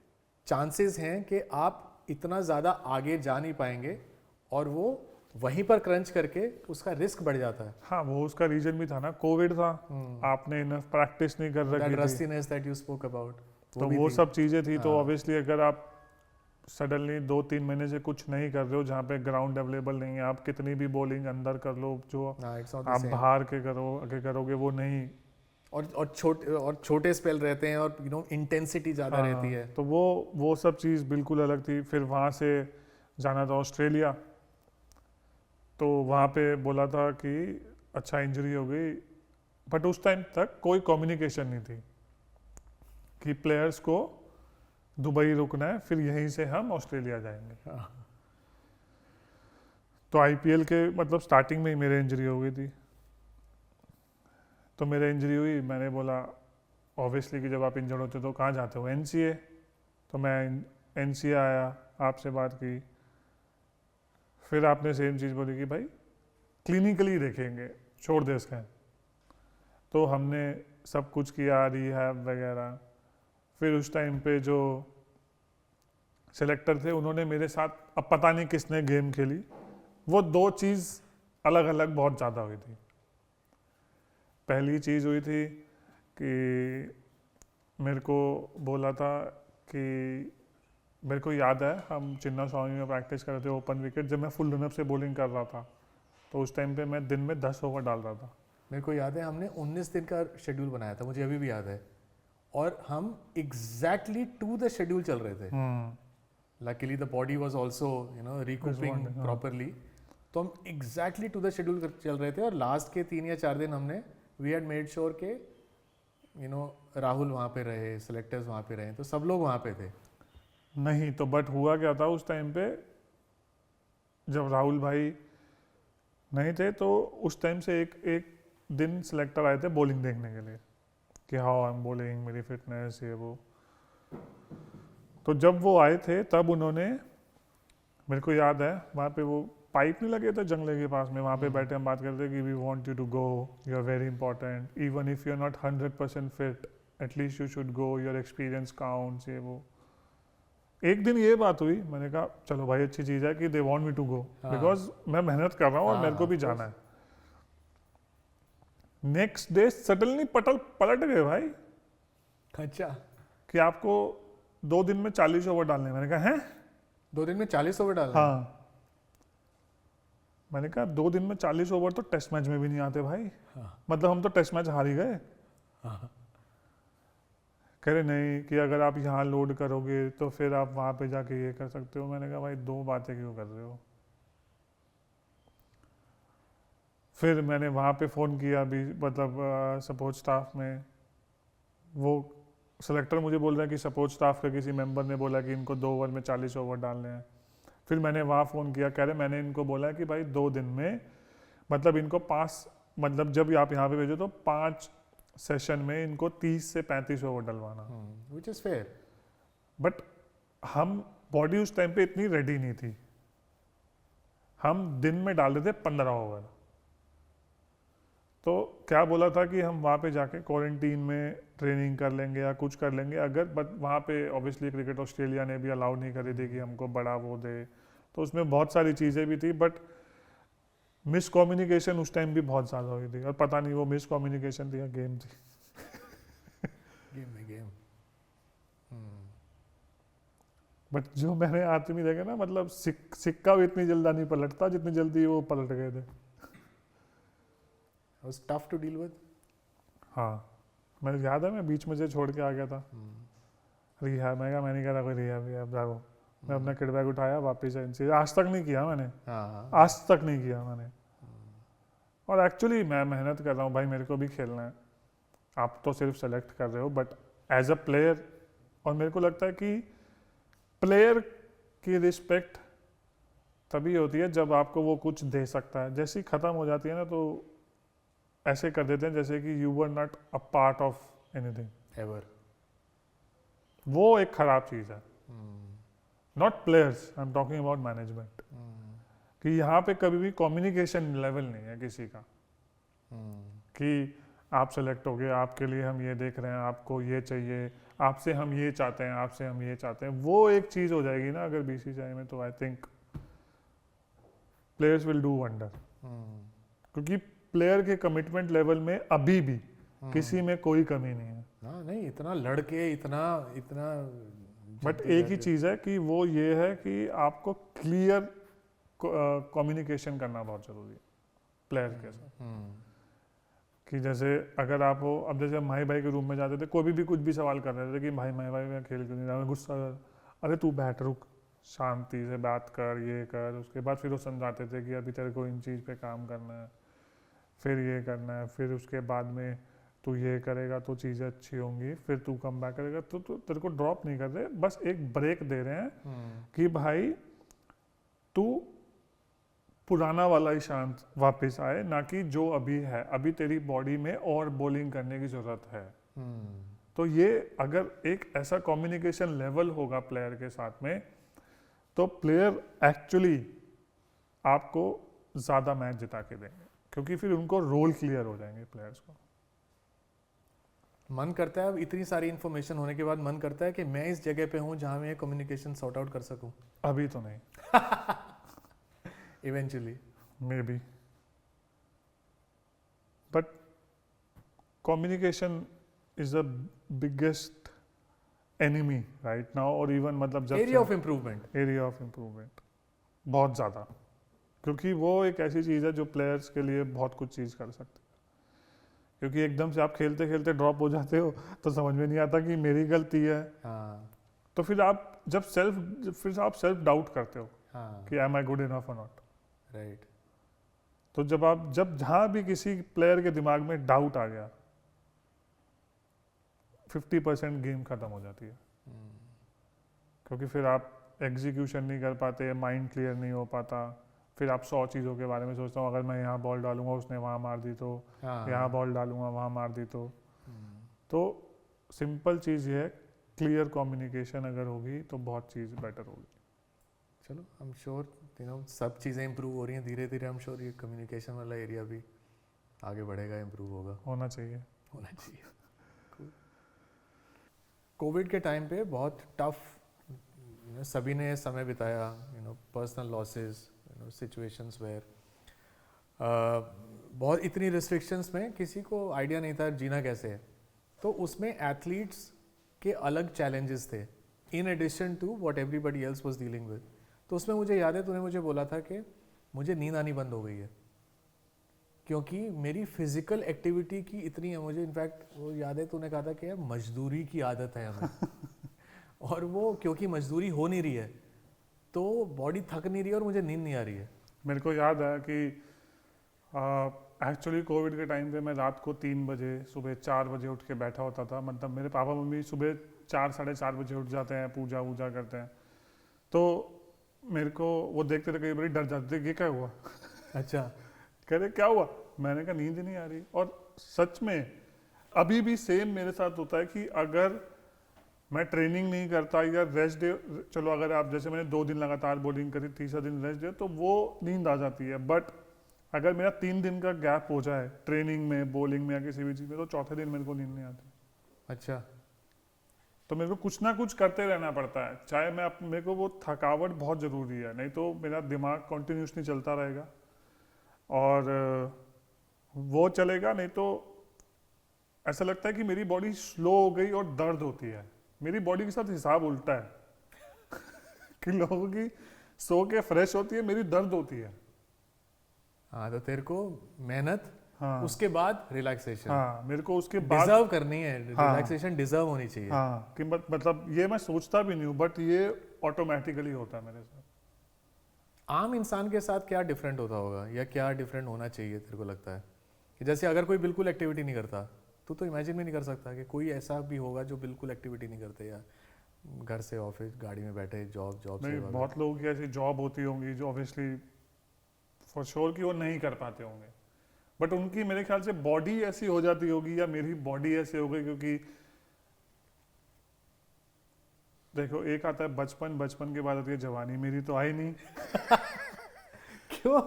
चांसेस हैं कि आप इतना ज़्यादा आगे जा नहीं पाएंगे और वो वहीं पर क्रंच करके उसका रिस्क बढ़ जाता है। हाँ वो उसका रीजन भी था ना, कोविड था, आपने इनफ प्रैक्टिस नहीं कर रखी थी, rustiness that you spoke about, तो वो सब चीज़ें थी। तो ऑब्वियसली अगर आप सडनली 2-3 महीने से कुछ नहीं कर रहे हो, जहाँ पे ग्राउंड अवेलेबल नहीं है, आप कितनी भी बॉलिंग अंदर कर लो, जो आप बाहर के करोगे वो नहीं, और छोटे स्पेल रहते हैं और इंटेंसिटी ज़्यादा रहती है, तो वो सब चीज़ बिल्कुल अलग थी। फिर वहाँ से जाना था ऑस्ट्रेलिया, तो वहाँ पे बोला था कि अच्छा इंजरी हो गई, बट उस टाइम तक कोई कम्युनिकेशन नहीं थी कि प्लेयर्स को दुबई रुकना है, फिर यहीं से हम ऑस्ट्रेलिया जाएंगे। तो IPL के मतलब स्टार्टिंग में ही मेरे इंजरी हो गई थी। तो मेरे इंजरी हुई, मैंने बोला ऑब्वियसली कि जब आप इंजर्ड होते हो तो कहाँ जाते हो, NCA। तो मैं NCA आया, आपसे बात की, फिर आपने सेम चीज़ बोली कि भाई क्लिनिकली देखेंगे, छोड़ दे इसका। तो हमने सब कुछ किया, रिहैब वगैरह। फिर उस टाइम पे जो सिलेक्टर थे उन्होंने मेरे साथ, अब पता नहीं किसने गेम खेली, वो 2 चीज़ अलग अलग बहुत ज़्यादा हुई थी। पहली चीज़ हुई थी कि मेरे को बोला था कि मेरे को याद है हम चिन्ना स्वामी में प्रैक्टिस कर रहे थे ओपन विकेट, जब मैं फुल रनअप से बॉलिंग कर रहा था, तो उस टाइम पे मैं दिन में 10 ओवर डाल रहा था। मेरे को याद है हमने 19 दिन का शेड्यूल बनाया था, मुझे अभी भी याद है, और हम एग्जैक्टली टू द शेड्यूल चल रहे थे। Luckily the body was also recouping properly, तो हम एग्जैक्टली टू द शेड्यूल चल रहे थे। और लास्ट के 3 या 4 दिन हमने वी हैड मेड श्योर के राहुल वहाँ पे रहे, सिलेक्टर्स वहाँ पे रहे, तो सब लोग वहाँ पे थे। नहीं तो बट हुआ क्या था उस टाइम पे, जब राहुल भाई नहीं थे तो उस टाइम से एक दिन सिलेक्टर आए थे बॉलिंग देखने के लिए कि हाउ आई एम बॉलिंग, मेरी फिटनेस ये वो। तो जब वो आए थे तब उन्होंने, मेरे को याद है वहाँ पे वो पाइप नहीं लगे थे जंगले के पास में, वहाँ पे बैठे हम बात करते कि we want you to go, you are very important, even if you are not 100% fit at least you should go, your experience counts ये वो। एक दिन ये बात हुई, मैंने कहा चलो भाई अच्छी चीज़ है कि they want me to go because मैं मेहनत कर रहा हूँ और मेरे को भी जाना है। नेक्स्ट डे सडनली पलट गए भाई अच्छा कि आपको 2 दिन में 40 ओवर डालने। मैंने कहा हैं 2 दिन में 40 ओवर डालना? हाँ। मैंने कहा 2 दिन में 40 ओवर तो टेस्ट मैच में भी नहीं आते भाई। हाँ। मतलब हम तो टेस्ट मैच हार ही गए। हाँ। कह रहे नहीं कि अगर आप यहाँ लोड करोगे तो फिर आप वहाँ पे जाके ये कर सकते हो। मैंने कहा भाई 2 बातें क्यों कर रहे हो। फिर मैंने वहाँ पे फ़ोन किया भी, मतलब सपोर्ट स्टाफ में, वो सेलेक्टर मुझे बोल रहा है कि सपोर्ट स्टाफ के किसी मेंबर ने बोला कि इनको 2 ओवर में 40 ओवर डालने हैं। फिर मैंने वहाँ फ़ोन किया, कह रहे मैंने इनको बोला कि भाई 2 दिन में, मतलब इनको 5, मतलब जब आप यहाँ पे भेजो तो 5 सेशन में इनको 30 से 35 ओवर डलवाना, व्हिच इज फेयर। बट हम बॉडी उस टाइम पे इतनी रेडी नहीं थी, हम दिन में डाल रहे थे 15 ओवर। तो क्या बोला था कि हम वहाँ पे जाके क्वारंटीन में ट्रेनिंग कर लेंगे या कुछ कर लेंगे अगर, बट वहाँ पे ऑब्वियसली क्रिकेट ऑस्ट्रेलिया ने भी अलाउ नहीं करी थी कि हमको बड़ा वो दे, तो उसमें बहुत सारी चीज़ें भी थी, बट मिसकम्युनिकेशन उस टाइम भी बहुत ज़्यादा हुई थी। और पता नहीं वो मिसकम्युनिकेशन थी या गेम थी। गेम। बट जो मैंने आदमी देखे ना, मतलब सिक्का भी इतनी जल्दी नहीं पलटता जितनी जल्दी वो पलट गए थे। was tough to deal with। हाँ, मुझे याद है मैं बीच में से छोड़ के आ गया था रिहैब। मैं नहीं कह रहा कोई रिहैब जाओ। मैं अपना किट बैग उठाया वापस इनसे, आज तक नहीं किया मैंने। आज तक नहीं किया मैंने। और एक्चुअली मैं मेहनत कर रहा हूँ भाई, मेरे को भी खेलना है। आप तो सिर्फ सेलेक्ट कर रहे हो, बट एज अ प्लेयर, और मेरे को लगता है कि प्लेयर की रिस्पेक्ट तभी होती है जब आपको वो कुछ दे सकता है। जैसे ही ख़त्म हो जाती है ना तो ऐसे कर देते हैं जैसे कि you were not a part of anything ever. वो एक खराब चीज़ है। Not players, I am talking about management, कि यहाँ पे कभी भी कम्युनिकेशन लेवल नहीं है किसी का कि आप सेलेक्ट हो गए, आपके लिए हम ये देख रहे हैं, आपको ये चाहिए, आपसे हम ये चाहते हैं, आपसे हम ये चाहते हैं। वो एक चीज़ हो जाएगी ना अगर बीसीसीआई में, तो I think players will do wonder. क्योंकि प्लेयर के कमिटमेंट लेवल में अभी भी किसी में कोई कमी नहीं है। नहीं, इतना लड़के इतना बट एक ही चीज़ है कि वो ये है कि आपको क्लियर कम्युनिकेशन करना बहुत ज़रूरी है प्लेयर के साथ। कि जैसे अगर आप हो, अब जैसे माही भाई के रूम में जाते थे, कोई भी कुछ भी सवाल कर रहे थे कि भाई माही भाई मैं खेल क्यों नहीं रहा, गुस्सा कर, अरे तू बैठ, रुक, शांति से बात कर, ये कर। उसके बाद फिर वो समझाते थे कि अभी तेरे को इन चीज़ पे काम करना है, फिर ये करना है, फिर उसके बाद में तू ये करेगा तो चीज़ें अच्छी होंगी, फिर तू कम बैक करेगा। तो तेरे को ड्रॉप नहीं कर रहे, बस एक ब्रेक दे रहे हैं कि भाई तू पुराना वाला ही शांत वापस आए, ना कि जो अभी है। अभी तेरी बॉडी में और बॉलिंग करने की ज़रूरत है। तो ये अगर एक ऐसा कम्युनिकेशन लेवल होगा प्लेयर के साथ में, तो प्लेयर एक्चुअली आपको ज़्यादा मैच जिता के देंगे, क्योंकि फिर उनको रोल क्लियर हो जाएंगे प्लेयर्स को। मन करता है अब इतनी सारी इन्फॉर्मेशन होने के बाद मन करता है कि मैं इस जगह पे हूँ जहाँ मैं कम्युनिकेशन सॉर्ट आउट कर सकूँ। अभी तो नहीं। Eventually may be, but communication is the biggest enemy right now. और इवन मतलब जब एरिया ऑफ इम्प्रूवमेंट बहुत ज़्यादा, क्योंकि वो एक ऐसी चीज़ है जो प्लेयर्स के लिए बहुत कुछ चीज़ कर सकते हैं। क्योंकि एकदम से आप खेलते खेलते ड्रॉप हो जाते हो तो समझ में नहीं आता कि मेरी गलती है। तो फिर आप जब सेल्फ डाउट करते हो कि एम आई गुड इनफ और नॉट, राइट। तो जब जहाँ भी किसी प्लेयर के दिमाग में डाउट आ गया, 50% गेम खत्म हो जाती है। क्योंकि फिर आप एग्जीक्यूशन नहीं कर पाते, माइंड क्लियर नहीं हो पाता, फिर आप 100 चीज़ों के बारे में सोचता हूँ, अगर मैं यहाँ बॉल डालूंगा उसने वहाँ मार दी तो, यहाँ बॉल डालूंगा वहाँ मार दी तो सिंपल चीज़ ये है, क्लियर कम्युनिकेशन अगर होगी तो बहुत चीज़ बेटर होगी। चलो आई एम श्योर सब चीज़ें इंप्रूव हो रही हैं धीरे धीरे। आई एम श्योर ये कम्युनिकेशन वाला एरिया भी आगे बढ़ेगा, इंप्रूव होगा, होना चाहिए। कोविड के टाइम पे बहुत टफ सभी ने समय बिताया, पर्सनल लॉसेस, सिचुएशंस वेयर बहुत इतनी रिस्ट्रिक्शंस में किसी को आइडिया नहीं था जीना कैसे है। तो उसमें एथलीट्स के अलग चैलेंजेस थे in addition to what everybody else was dealing with. तो उसमें मुझे याद है तूने मुझे बोला था कि मुझे नींद आनी बंद हो गई है क्योंकि मेरी फिजिकल एक्टिविटी की इतनी है। मुझे इनफैक्ट वो याद है तूने कहा था कि मजदूरी की आदत है हमें और वो क्योंकि मजदूरी हो नहीं रही है तो बॉडी थक नहीं रही है और मुझे नींद नहीं आ रही है। मेरे को याद है कि एक्चुअली कोविड के टाइम पे मैं रात को 3 बजे सुबह 4 बजे उठ के बैठा होता था। मतलब मेरे पापा मम्मी सुबह 4 साढ़े 4 बजे उठ जाते हैं, पूजा वूजा करते हैं, तो मेरे को वो देखते थे, कई बार डर जाते थे, ये क्या हुआ? अच्छा, कह रहे क्या हुआ? मैंने कहा नींद नहीं आ रही। और सच में अभी भी सेम मेरे साथ होता है कि अगर मैं ट्रेनिंग नहीं करता या रेस्ट डे, चलो अगर आप जैसे मैंने 2 दिन लगातार बॉलिंग करी, तीसरा दिन रेस्ट डे, तो वो नींद आ जाती है। बट अगर मेरा 3 दिन का गैप हो जाए ट्रेनिंग में, बॉलिंग में या किसी भी चीज़ में, तो चौथे दिन मेरे को नींद नहीं आती। अच्छा, तो मेरे को कुछ ना कुछ करते रहना पड़ता है, चाहे मेरे को वो थकावट बहुत ज़रूरी है, नहीं तो मेरा दिमाग कंटिन्यूसली चलता रहेगा और वो चलेगा नहीं तो ऐसा लगता है कि मेरी बॉडी स्लो हो गई और दर्द होती है। मेरी बॉडी के साथ हिसाब उल्टा है कि लोगों की सो के फ्रेश होती है, मेरी दर्द होती है। हाँ, तो तेरे को मेहनत, हाँ, उसके बाद रिलैक्सेशन, हाँ, मेरे को उसके बाद डिजर्व करनी है, हाँ, रिलैक्सेशन डिजर्व होनी चाहिए। हाँ, कि मतलब ये मैं सोचता भी नहीं हूँ, बट ये ऑटोमेटिकली होता है मेरे साथ। आम इंसान के साथ क्या डिफरेंट होता होगा या क्या डिफरेंट होना चाहिए तेरे को लगता है? कि जैसे अगर कोई बिल्कुल एक्टिविटी नहीं करता, तो इमेजिन भी नहीं कर सकता कि कोई ऐसा भी होगा जो बिल्कुल एक्टिविटी नहीं करते, या घर से ऑफिस, गाड़ी में बैठे, जॉब नहीं, से बहुत लोगों की ऐसी जॉब होती होंगी जो ऑब्वियसली फॉर श्योर कि वो नहीं कर पाते होंगे, बट उनकी मेरे ख्याल से बॉडी ऐसी हो जाती होगी या मेरी बॉडी ऐसे हो गई, क्योंकि देखो एक आता है बचपन, बचपन के बाद आती है जवानी, मेरी तो आई नहीं क्यों?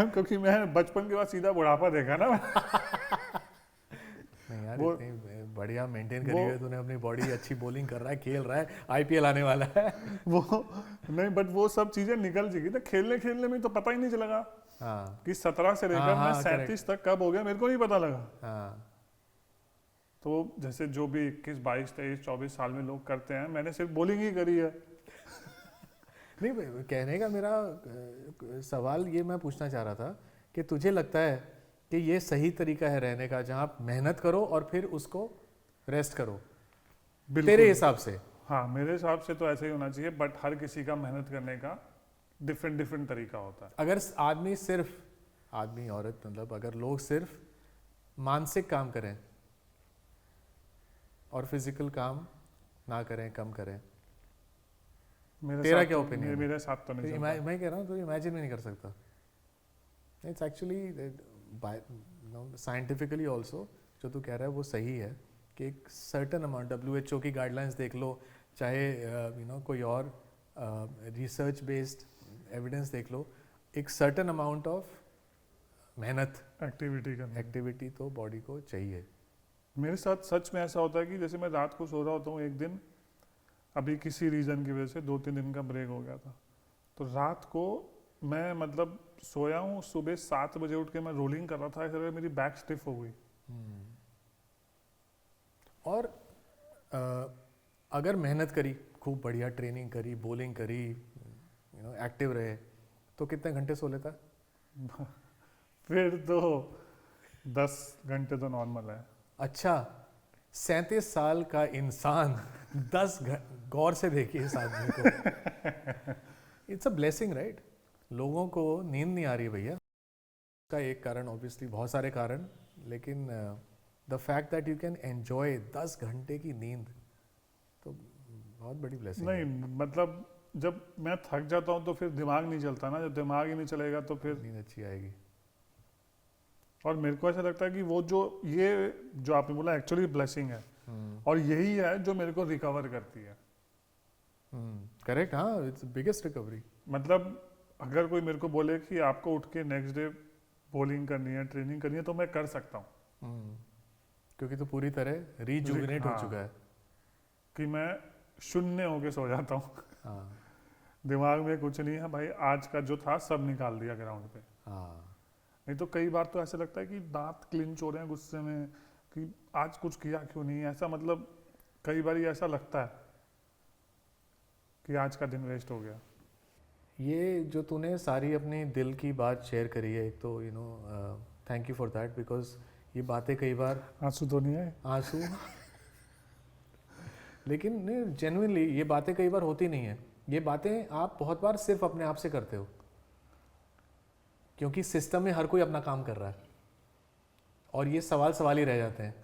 क्योंकि मैं बचपन के बाद सीधा बुढ़ापा देखा ना नहीं यार, इतनी बढ़िया मेंटेन करी है तूने अपनी बॉडी, अच्छी बॉलिंग कर रहा है, खेल रहा है, आईपीएल आने वाला है वो नहीं, बट वो सब चीजें निकल चुकी थी। खेलने खेलने में तो पता ही नहीं चला कि 17 से लेकर मैं 37 तक कब हो गया, मेरे को नहीं पता लगा। तो जैसे जो भी 21, 22, 23, 24 साल में लोग करते हैं, मैंने सिर्फ बॉलिंग ही करी है। नहीं, कहने का मेरा सवाल ये मैं पूछना चाह रहा था कि तुझे लगता है कि ये सही तरीका है रहने का, जहाँ आप मेहनत करो और फिर उसको रेस्ट करो तेरे हिसाब से? हाँ, मेरे हिसाब से तो ऐसे ही होना चाहिए, बट हर किसी का मेहनत करने का डिफरेंट तरीका होता है। अगर आदमी औरत, मतलब अगर लोग सिर्फ मानसिक काम करें और फिजिकल काम ना करें, कम करें, तेरा क्या ओपिनियन? मेरे साथ तो नहीं, मैं कह रहा हूँ तो इमेजिन भी नहीं कर सकता। इट्स एक्चुअली साइंटिफिकली ऑल्सो जो तू कह रहा है वो सही है कि एक सर्टन अमाउंट, WHO की गाइडलाइंस देख लो, चाहे कोई और रिसर्च बेस्ड एविडेंस देख लो, एक सर्टन अमाउंट ऑफ मेहनत, एक्टिविटी तो बॉडी को चाहिए। मेरे साथ सच में ऐसा होता है कि जैसे मैं रात को सो रहा होता हूँ, एक दिन अभी किसी रीज़न की वजह से 2-3 दिन का ब्रेक हो गया था, तो रात को मैं मतलब सोया हूँ, सुबह 7 बजे उठ के मैं रोलिंग कर रहा था, ऐसा लगा मेरी बैक स्टिफ हो गई। और अगर मेहनत करी, खूब बढ़िया ट्रेनिंग करी, बॉलिंग करी, एक्टिव रहे, तो कितने घंटे सो लेता? फिर तो 10 घंटे तो नॉर्मल है। अच्छा, 37 साल का इंसान 10 गौर से देखिए इस आदमी को। It's a blessing, right? लोगों को नींद नहीं आ रही है भैया, का एक कारण, ऑब्वियसली बहुत सारे कारण, लेकिन the fact that you can enjoy 10 घंटे की नींद, तो बहुत बड़ी ब्लेसिंग नहीं मतलब जब मैं थक जाता हूँ तो फिर दिमाग नहीं चलता ना, जब दिमाग ही नहीं चलेगा तो फिर नींद अच्छी आएगी। और मेरे को ऐसा लगता है कि वो जो ये जो आपने बोला एक्चुअली ब्लेसिंग है और यही है जो मेरे को रिकवर करती है। करेक्ट, हाँ, इट्स बिगेस्ट रिकवरी। मतलब अगर कोई मेरे को बोले कि आपको उठ के नेक्स्ट डे बॉलिंग करनी है, ट्रेनिंग करनी है, तो मैं कर सकता हूँ क्योंकि तो पूरी तरह रीजुविनेट हो चुका है कि मैं शून्य होके सो जाता हूँ। हाँ दिमाग में कुछ नहीं है भाई, आज का जो था सब निकाल दिया ग्राउंड पे। हाँ नहीं तो कई बार तो ऐसा लगता है कि दांत क्लिंच हो रहे हैं गुस्से में कि आज कुछ किया क्यों नहीं, ऐसा मतलब कई बार ऐसा लगता है कि आज का दिन वेस्ट हो गया। ये जो तूने सारी अपनी दिल की बात शेयर करी है, एक तो thank you for that, because ये बातें कई बार आंसू तो नहीं आए? आंसू लेकिन जेन्युइनली ये बातें कई बार होती नहीं है। ये बातें आप बहुत बार सिर्फ अपने आप से करते हो, क्योंकि सिस्टम में हर कोई अपना काम कर रहा है और ये सवाल ही रह जाते हैं।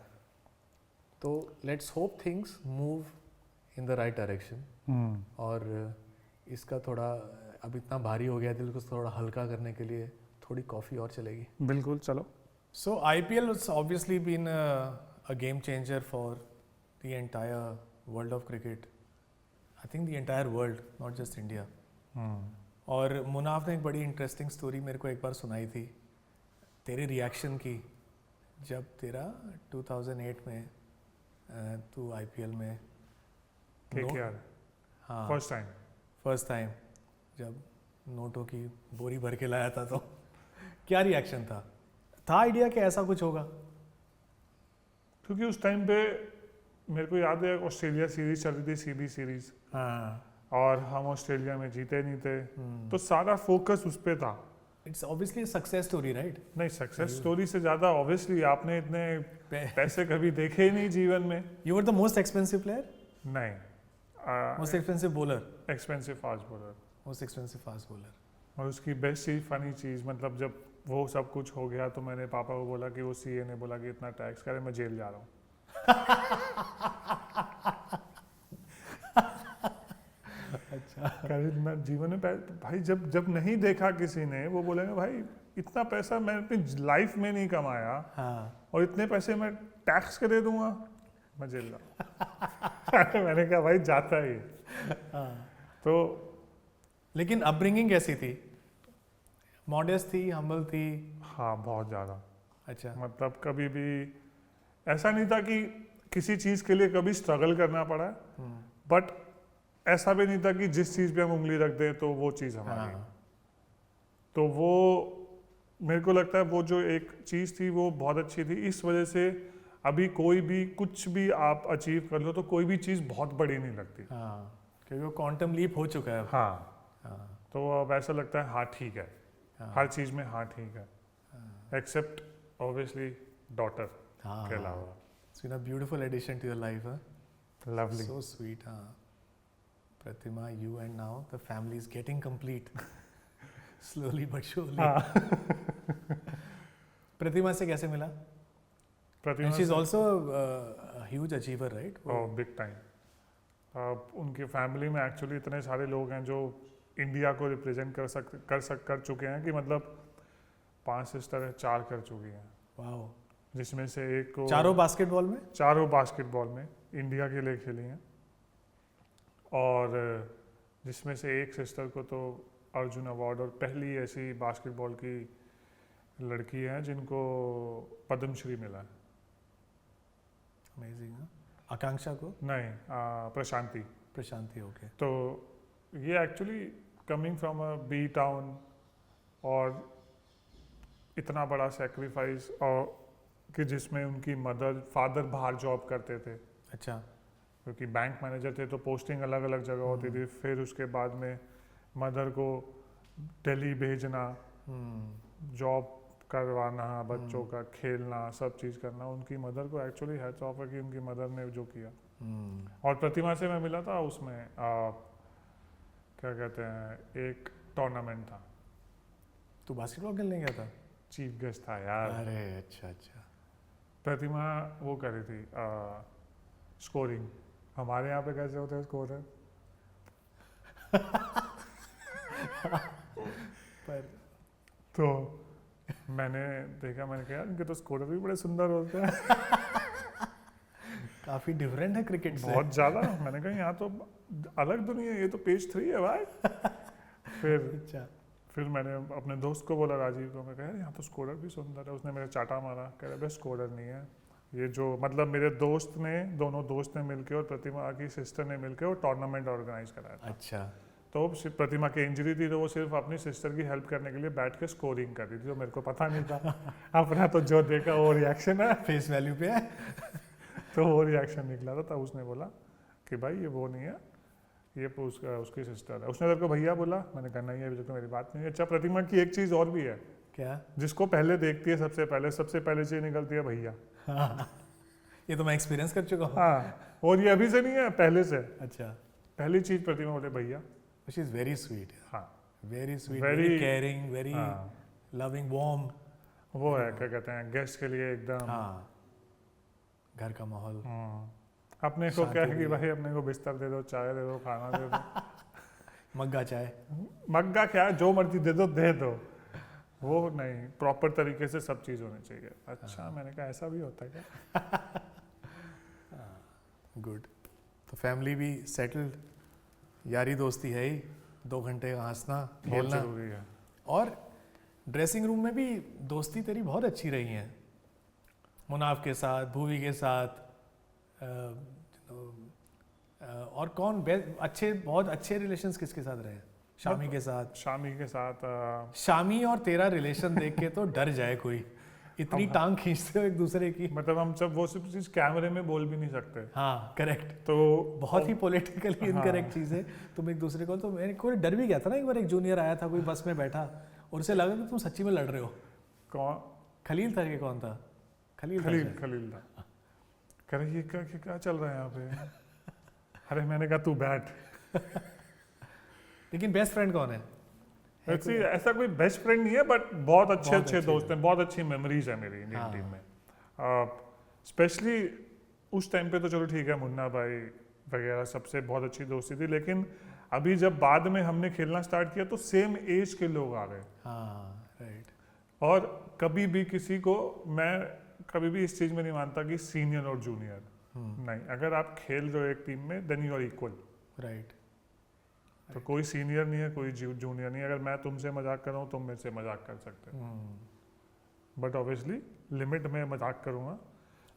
तो let's hope things move in the right direction. और इसका थोड़ा अब इतना भारी हो गया दिल को, थोड़ा हल्का करने के लिए थोड़ी कॉफ़ी और चलेगी। बिल्कुल, चलो। So IPL has obviously been a game changer for the entire world of cricket. I think the entire world, not just India. और मुनाफ ने एक बड़ी इंटरेस्टिंग स्टोरी मेरे को एक बार सुनाई थी तेरे रिएक्शन की, जब तेरा 2008 में तू IPL में KKR, हाँ फर्स्ट टाइम जब नोटों की बोरी भर के लाया था, तो क्या रिएक्शन था आइडिया कि ऐसा कुछ होगा? क्योंकि उस टाइम पे मेरे को याद है ऑस्ट्रेलिया सीरीज चल रही थी, CB सीरीज, और हम ऑस्ट्रेलिया में जीते नहीं थे, तो सारा फोकस उस पे था। It's obviously success story, right? नहीं, सक्सेस स्टोरी से ज्यादा ऑब्वियसली आपने इतने पैसे कभी देखे ही नहीं जीवन में। You were the most expensive player? नहीं, most expensive bowler, expensive fast bowler, most expensive fast bowler. और उसकी बेस्ट चीज, फनी चीज, मतलब जब वो सब कुछ हो गया तो मैंने पापा को बोला कि वो CA ने बोला कि इतना टैक्स करे, मैं जेल जा रहा हूँ। अच्छा, मैं जीवन में भाई जब नहीं देखा किसी ने, वो बोलेंगे भाई इतना पैसा मैं अपनी लाइफ में नहीं कमाया, और इतने पैसे मैं टैक्स के दे दूंगा, मैं जेल जाऊँ। मैंने कहा भाई जाता ही। तो लेकिन अपब्रिंगिंग कैसी थी? मॉडेस्ट थी, हम्बल थी? हाँ, बहुत ज़्यादा। अच्छा, मतलब कभी भी ऐसा नहीं था कि किसी चीज़ के लिए कभी स्ट्रगल करना पड़ा, बट ऐसा भी नहीं था कि जिस चीज़ पे हम उंगली रख दें तो वो चीज़ हमारी। तो वो मेरे को लगता है वो जो एक चीज़ थी वो बहुत अच्छी थी। इस वजह से अभी कोई भी कुछ भी आप अचीव कर लो तो कोई भी चीज़ बहुत बड़ी नहीं लगती, क्योंकि वो क्वांटम लीप हो चुका है। हाँ, तो अब ऐसा लगता है हाँ ठीक है, हर चीज़ में हाँ ठीक है, एक्सेप्ट ऑब्वियसली डॉटर के अलावा। It's been a beautiful addition to your life, huh? Lovely. So sweet, huh? Pratima, you and now the family is getting complete. Slowly but surely. Pratima से कैसे मिला? Pratima she's also a huge achiever, right? Oh, big time. उनकी family में actually इतने सारे लोग हैं जो इंडिया को रिप्रेजेंट कर चुके हैं कि मतलब 5 सिस्टर है, 4 कर चुकी हैं। वाओ। जिसमें से एक को चारों बास्केटबॉल में इंडिया के लिए खेली हैं, और जिसमें से एक सिस्टर को तो अर्जुन अवार्ड, और पहली ऐसी बास्केटबॉल की लड़की है जिनको पद्मश्री मिला है। अमेजिंग। आकांक्षा को? नहीं, प्रशांति। ओके। तो ये actually coming from a B town, और इतना बड़ा सेक्रीफाइस, और कि जिसमें उनकी फादर बाहर जॉब करते थे। अच्छा। क्योंकि बैंक मैनेजर थे तो पोस्टिंग अलग अलग जगह होती थी, फिर उसके बाद में मदर को दिल्ली भेजना, जॉब करवाना, बच्चों का खेलना, सब चीज़ करना। उनकी मदर को एक्चुअली हैट्स ऑफ है कि उनकी मदर ने जो किया। और प्रतिमा से मैं मिला था, उसमें क्या कहते हैं, एक टूर्नामेंट था। तू बास्केटबॉल खेलने गया था? चीफ गेस्ट था यार। अरे अच्छा। प्रतिमा वो कर रही थी स्कोरिंग, हमारे यहाँ पे कैसे होते हैं स्कोरर? पर तो मैंने देखा, मैंने कहा इनके तो स्कोरर भी बड़े सुंदर होते हैं। काफी डिफरेंट है क्रिकेट से। बहुत ज्यादा। मैंने कहा यहाँ तो अलग दुनिया है, ये तो पेज 3 है भाई। अच्छा। फिर मैंने अपने दोस्त को बोला, राजीव को, मैं कहा यहाँ तो स्कोरर भी सुंदर है। उसने मेरा चाटा मारा, कह रहा भाई स्कोरर नहीं है ये, जो मतलब मेरे दोस्त ने, दोनों दोस्त ने मिलके और प्रतिमा की सिस्टर ने मिलके वो टूर्नामेंट ऑर्गेनाइज कराया था। अच्छा। तो प्रतिमा की इंजरी थी तो वो सिर्फ अपनी सिस्टर की हेल्प करने के लिए बैठ के स्कोरिंग कर रही थी, तो मेरे को पता नहीं था। अपना तो जो देखा वो रिएक्शन है, फेस वैल्यू पे है। तो वो रिएक्शन निकला था। तब उसने बोला कि भाई ये वो नहीं है, ये उसकी सिस्टर है। उसने तेरे को भैया बोला? मैंने कहा नहीं, अभी तक तो मेरी बात नहीं है। अच्छा, प्रतिमा की एक चीज़ और भी है। क्या? जिसको पहले देखती है सबसे पहले चीज़ निकलती है भैया। हाँ, ये तो मैं एक्सपीरियंस कर चुका हूँ। हाँ, और ये अभी से नहीं है, पहले से। अच्छा। पहली चीज़ प्रतिमा बोले भैया। She is very sweet. हाँ, very sweet, Very- very caring, very हाँ, लविंग, वार्म। वो है क्या कहते हैं, गेस्ट के लिए एकदम। हाँ, घर का माहौल। अपने को क्या है शांति कि भी भाई अपने को बिस्तर दे दो, चाय दे दो, खाना दे दो। मग्गा चाय। मग्गा क्या, जो मर्जी दे दो। वो नहीं, प्रॉपर तरीके से सब चीज़ होनी चाहिए। अच्छा, मैंने कहा ऐसा भी होता है क्या? गुड। तो फैमिली भी सेटल्ड, यारी दोस्ती है ही, 2 घंटे का हंसना बहुत खेलना। जरूरी है। और ड्रेसिंग रूम में भी दोस्ती तेरी बहुत अच्छी रही है, मुनाफ के साथ, भूवी के साथ, और कौन बहुत अच्छे रिलेशंस किसके साथ रहे? शामी के साथ। शामी के साथ शामी और तेरा रिलेशन देख के तो डर जाए कोई, इतनी टांग खींचते हो एक दूसरे की। मतलब हम सब वो सब चीज़ कैमरे में बोल भी नहीं सकते। हाँ, करेक्ट। तो बहुत ही पॉलिटिकली इनकरेक्ट हाँ। चीज़ है। तुम एक दूसरे को, तो मेरे को डर भी गया था ना, एक बार एक जूनियर आया था कोई बस में बैठा और उसे लगा कि तुम सच्ची में लड़ रहे हो। कौन? खलील था कि कौन था? खलील था। कह रहे ये क्या चल रहा है यहाँ पे? अरे मैंने कहा तू बैठ। लेकिन बेस्ट फ्रेंड कौन है? ऐसा कोई बेस्ट फ्रेंड नहीं है, बट बहुत अच्छे अच्छे दोस्त हैं, बहुत अच्छी मेमोरीज है मेरी इंडियन हाँ। टीम में। स्पेशली उस टाइम पे तो चलो ठीक है, मुन्ना भाई वगैरह सबसे बहुत अच्छी दोस्ती थी, लेकिन अभी जब बाद में हमने खेलना स्टार्ट किया तो सेम एज के लोग आ गए। हाँ, राइट। और कभी भी किसी को, मैं कभी भी इस चीज़ में नहीं मानता कि सीनियर और जूनियर नहीं। अगर आप खेल रहे हो एक टीम में, then you are equal. Right. तो कोई सीनियर नहीं है, कोई जूनियर नहीं है। अगर मैं तुमसे मजाक कर रहा हूँ, तुम मेरे से मजाक कर सकते हो, बट ऑब्वियसली लिमिट में मजाक करूँगा।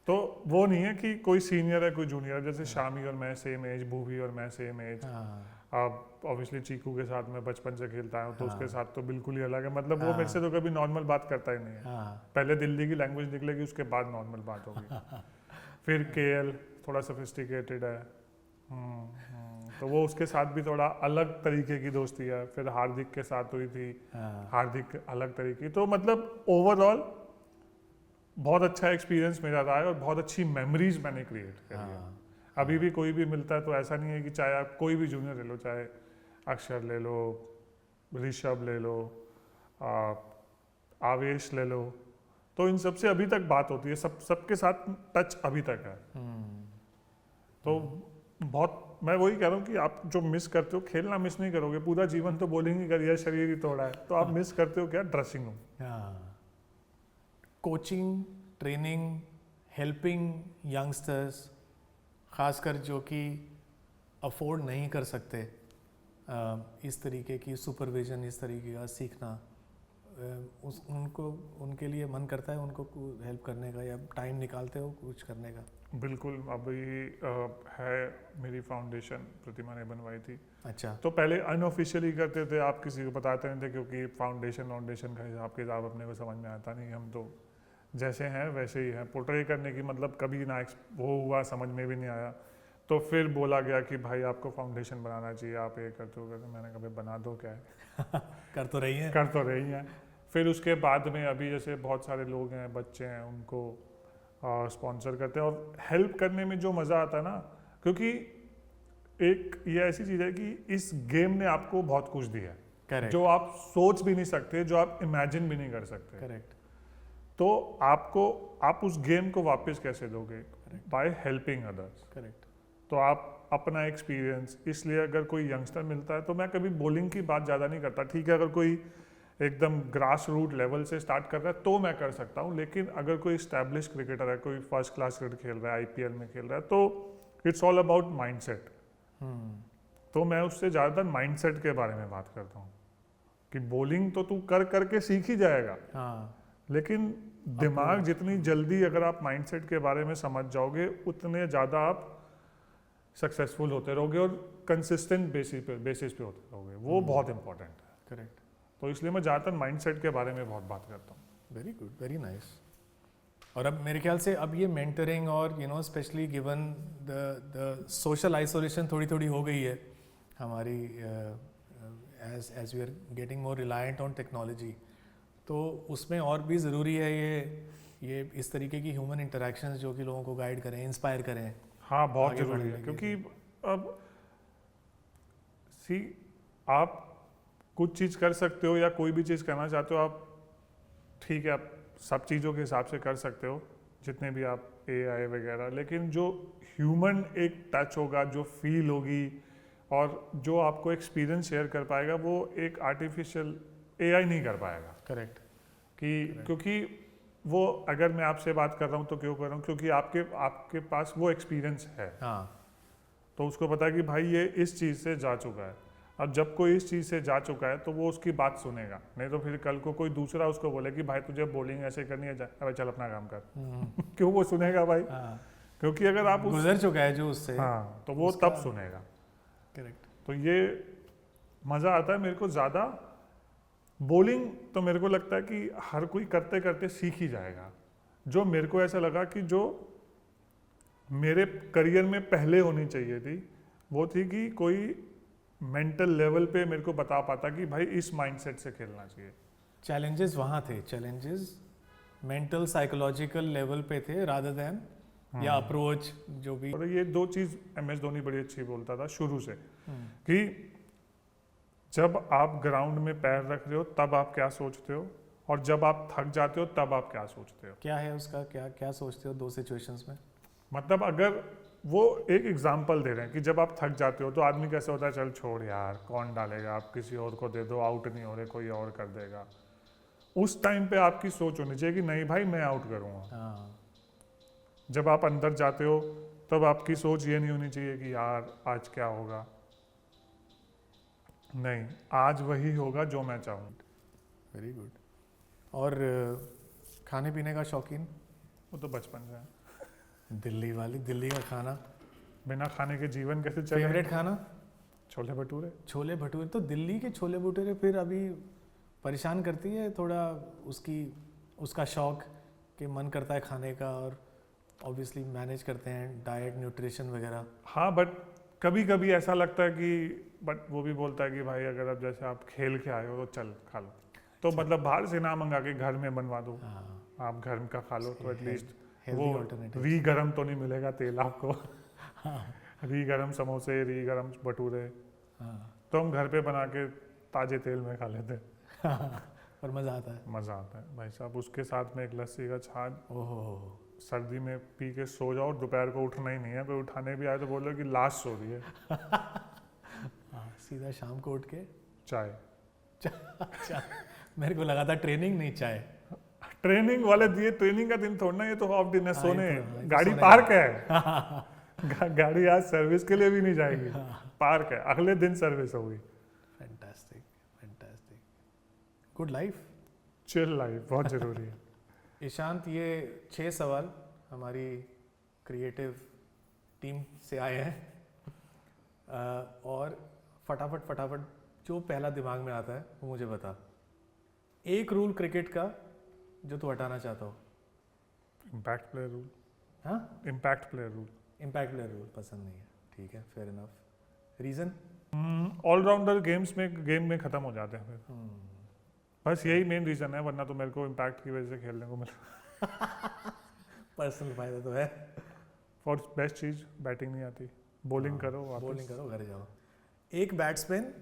तो वो नहीं है कि कोई सीनियर है कोई जूनियर है। जैसे शामी और मैं सेम एज, भूवी और मैं सेम एज। अब ऑब्वियसली चीकू के साथ मैं बचपन से खेलता हूँ, तो उसके साथ तो बिल्कुल ही अलग है। मतलब वो मेरे से तो कभी नॉर्मल बात करता ही नहीं है। पहले दिल्ली की लैंग्वेज निकलेगी, उसके बाद नॉर्मल बात होगी। फिर केएल थोड़ा सोफिस्टिकेटेड है, तो वो उसके साथ भी थोड़ा अलग तरीके की दोस्ती है। फिर हार्दिक के साथ हुई थी, हार्दिक अलग तरीके। तो मतलब ओवरऑल बहुत अच्छा एक्सपीरियंस मेरा रहा है और बहुत अच्छी मेमोरीज मैंने क्रिएट करी है। अभी भी कोई भी मिलता है तो ऐसा नहीं है कि चाहे आप कोई भी जूनियर ले लो, चाहे अक्षर ले लो, ऋषभ ले लो, आवेश ले लो, तो इन सबसे अभी तक बात होती है। सबके साथ टच अभी तक है। तो बहुत, मैं वही कह रहा हूँ कि आप जो मिस करते हो, खेलना मिस नहीं करोगे, पूरा जीवन तो बोलेंगे करियर शरीर ही तोड़ा है, तो आप मिस करते हो क्या? Dressing room. Coaching, training, helping youngsters, खासकर जो कि अफोर्ड नहीं कर सकते इस तरीके की सुपरविजन, इस तरीके का सीखना, उनके लिए मन करता है उनको हेल्प करने का, या टाइम निकालते हो कुछ करने का? बिल्कुल। अभी है मेरी फाउंडेशन, प्रतिमा ने बनवाई थी। अच्छा। तो पहले अनऑफिशियली करते थे, आप किसी को बताते नहीं थे, क्योंकि फाउंडेशन का हिसाब अपने को समझ में आता नहीं। हम तो जैसे हैं वैसे ही हैं, पोर्ट्रे करने की मतलब कभी ना वो हुआ, समझ में भी नहीं आया। तो फिर बोला गया कि भाई आपको फाउंडेशन बनाना चाहिए, आप ये करते हो। मैंने कहा बना दो, क्या है। कर तो रही हैं। फिर उसके बाद में अभी जैसे बहुत सारे लोग हैं, बच्चे हैं, उनको स्पॉन्सर करते हैं। और हेल्प करने में जो मज़ा आता है ना, क्योंकि एक ये ऐसी चीज़ है कि इस गेम ने आपको बहुत कुछ दिया है, जो आप सोच भी नहीं सकते, जो आप इमेजिन भी नहीं कर सकते। करेक्ट। तो आप उस गेम को वापस कैसे दोगे? By helping others. करेक्ट। तो आप अपना एक्सपीरियंस, इसलिए अगर कोई यंगस्टर मिलता है तो मैं कभी बॉलिंग की बात ज़्यादा नहीं करता। ठीक है, अगर कोई एकदम ग्रास रूट लेवल से स्टार्ट कर रहा है तो मैं कर सकता हूँ, लेकिन अगर कोई स्टैब्लिश क्रिकेटर है, कोई फर्स्ट क्लास क्रिकेट खेल रहा है, IPL में खेल रहा है, तो इट्स ऑल अबाउट माइंडसेट। तो मैं उससे ज़्यादातर माइंडसेट के बारे में बात करता हूँ कि बॉलिंग तो तू कर करके सीख ही जाएगा, लेकिन दिमाग जितनी जल्दी अगर आप माइंडसेट के बारे में समझ जाओगे उतने ज़्यादा आप सक्सेसफुल होते रहोगे और कंसिस्टेंट बेसिस पे होते रहोगे। वो बहुत इंपॉर्टेंट है। करेक्ट। तो इसलिए मैं ज़्यादातर माइंडसेट के बारे में बहुत बात करता हूँ। Very good, very nice. और अब मेरे ख्याल से अब ये मेंटरिंग और specially given the social isolation थोड़ी थोड़ी हो गई है हमारी, as we are getting more reliant on technology, तो उसमें और भी ज़रूरी है ये इस तरीके की ह्यूमन इंटरेक्शंस जो कि लोगों को गाइड करें, इंस्पायर करें। हाँ, बहुत ज़रूरी है, क्योंकि अब आप कुछ चीज़ कर सकते हो या कोई भी चीज़ करना चाहते हो आप, ठीक है, आप सब चीज़ों के हिसाब से कर सकते हो जितने भी आप AI वगैरह, लेकिन जो ह्यूमन एक टच होगा, जो फील होगी और जो आपको एक्सपीरियंस शेयर कर पाएगा, वो एक आर्टिफिशियल AI नहीं कर पाएगा। करेक्ट। क्योंकि वो, अगर मैं आपसे बात कर रहा हूँ तो क्यों कर रहा हूँ, क्योंकि आपके पास वो एक्सपीरियंस है। हाँ। तो उसको पता है कि भाई ये इस चीज़ से जा चुका है। अब जब कोई इस चीज़ से जा चुका है तो वो उसकी बात सुनेगा, नहीं तो फिर कल को कोई दूसरा उसको बोले कि भाई तुझे बॉलिंग ऐसे करनी है, भाई चल अपना काम कर। क्यों वो सुनेगा भाई? क्योंकि अगर आप गुजर चुका है जो उससे, हाँ, तो वो तब सुनेगा। करेक्ट। तो ये मज़ा आता है मेरे को ज़्यादा। बॉलिंग तो मेरे को लगता है कि हर कोई करते करते सीख ही जाएगा। जो मेरे को ऐसा लगा कि जो मेरे करियर में पहले होनी चाहिए थी, वो थी कि कोई मेंटल लेवल पे मेरे को बता पाता कि भाई इस माइंडसेट से खेलना चाहिए। चैलेंजेस वहाँ थे, चैलेंजेस मेंटल साइकोलॉजिकल लेवल पे थे रादर देन या अप्रोच जो भी। और ये दो चीज़ MS धोनी बड़ी अच्छी बोलता था शुरू से कि जब आप ग्राउंड में पैर रख रहे हो तब आप क्या सोचते हो, और जब आप थक जाते हो तब आप क्या सोचते हो। क्या है उसका, क्या सोचते हो दो सिचुएशंस में? मतलब अगर वो एक एग्जाम्पल दे रहे हैं कि जब आप थक जाते हो तो आदमी कैसे होता है, चल छोड़ यार, कौन डालेगा, आप किसी और को दे दो, आउट नहीं हो रहे, कोई और कर देगा। उस टाइम पे आपकी सोच होनी चाहिए कि नहीं भाई मैं आउट करूँगा। जब आप अंदर जाते हो तब आपकी सोच ये नहीं होनी चाहिए कि यार आज क्या होगा, नहीं, आज वही होगा जो मैं चाहूँ। Very good. और खाने पीने का शौकीन? वो तो बचपन से है। दिल्ली का खाना, बिना खाने के जीवन कैसे चले? फेवरेट खाना? छोले भटूरे। छोले भटूरे, तो दिल्ली के छोले भटूरे फिर अभी परेशान करती है थोड़ा उसका शौक कि मन करता है खाने का, और ऑब्वियसली मैनेज करते हैं डाइट, न्यूट्रिशन वगैरह। हाँ, बट कभी कभी ऐसा लगता है कि, बट वो भी बोलता है कि भाई अगर अब जैसे आप खेल के आए हो तो चल खा लो, तो मतलब बाहर से ना मंगा के घर में बनवा दो। आप घर का खा लो तो एटलीस्ट वो री गरम तो नहीं मिलेगा तेल आपको। री गरम समोसे, री गरम भटूरे, तो हम घर पे बना के ताजे तेल में खा लेते हैं। और मज़ा आता है। मज़ा आता है भाई साहब। उसके साथ में एक लस्सी का छाछ, ओहो, सर्दी में पी के सो जाओ, दोपहर को उठना ही नहीं है, कोई उठाने भी आए तो बोलो कि लास्ट सो रही है। सीधा शाम को उठ के चाय। मेरे को लगा था ट्रेनिंग नहीं, चाय। ट्रेनिंग वाले दिए, ट्रेनिंग का दिन थोड़ा ना, ये तो ऑफ दिन है, सोने। गाड़ी पार्क है। गाड़ी आज सर्विस के लिए भी नहीं जाएगी, पार्क है, अगले दिन सर्विस होगी। Fantastic, fantastic, good life, chill life बहुत जरूरी है। ईशांत, ये 6 सवाल हमारी क्रिएटिव टीम से आए हैं, और फटाफट जो पहला दिमाग में आता है वो मुझे बता। एक रूल क्रिकेट का जो तू हटाना चाहता हो। Impact player rule. हाँ, impact player rule. Impact player rule पसंद नहीं है, ठीक है, fair enough. Reason? Allrounder game में खत्म हो जाते हैं फिर। बस यही मेन रीजन है, वरना तो मेरे को इम्पैक्ट की वजह से खेलने को मिला। पर्सनल फायदा तो है। और बेस्ट चीज, बैटिंग नहीं आती, बॉलिंग करो, बॉलिंग करो, घर जाओ। एक बैट्समैन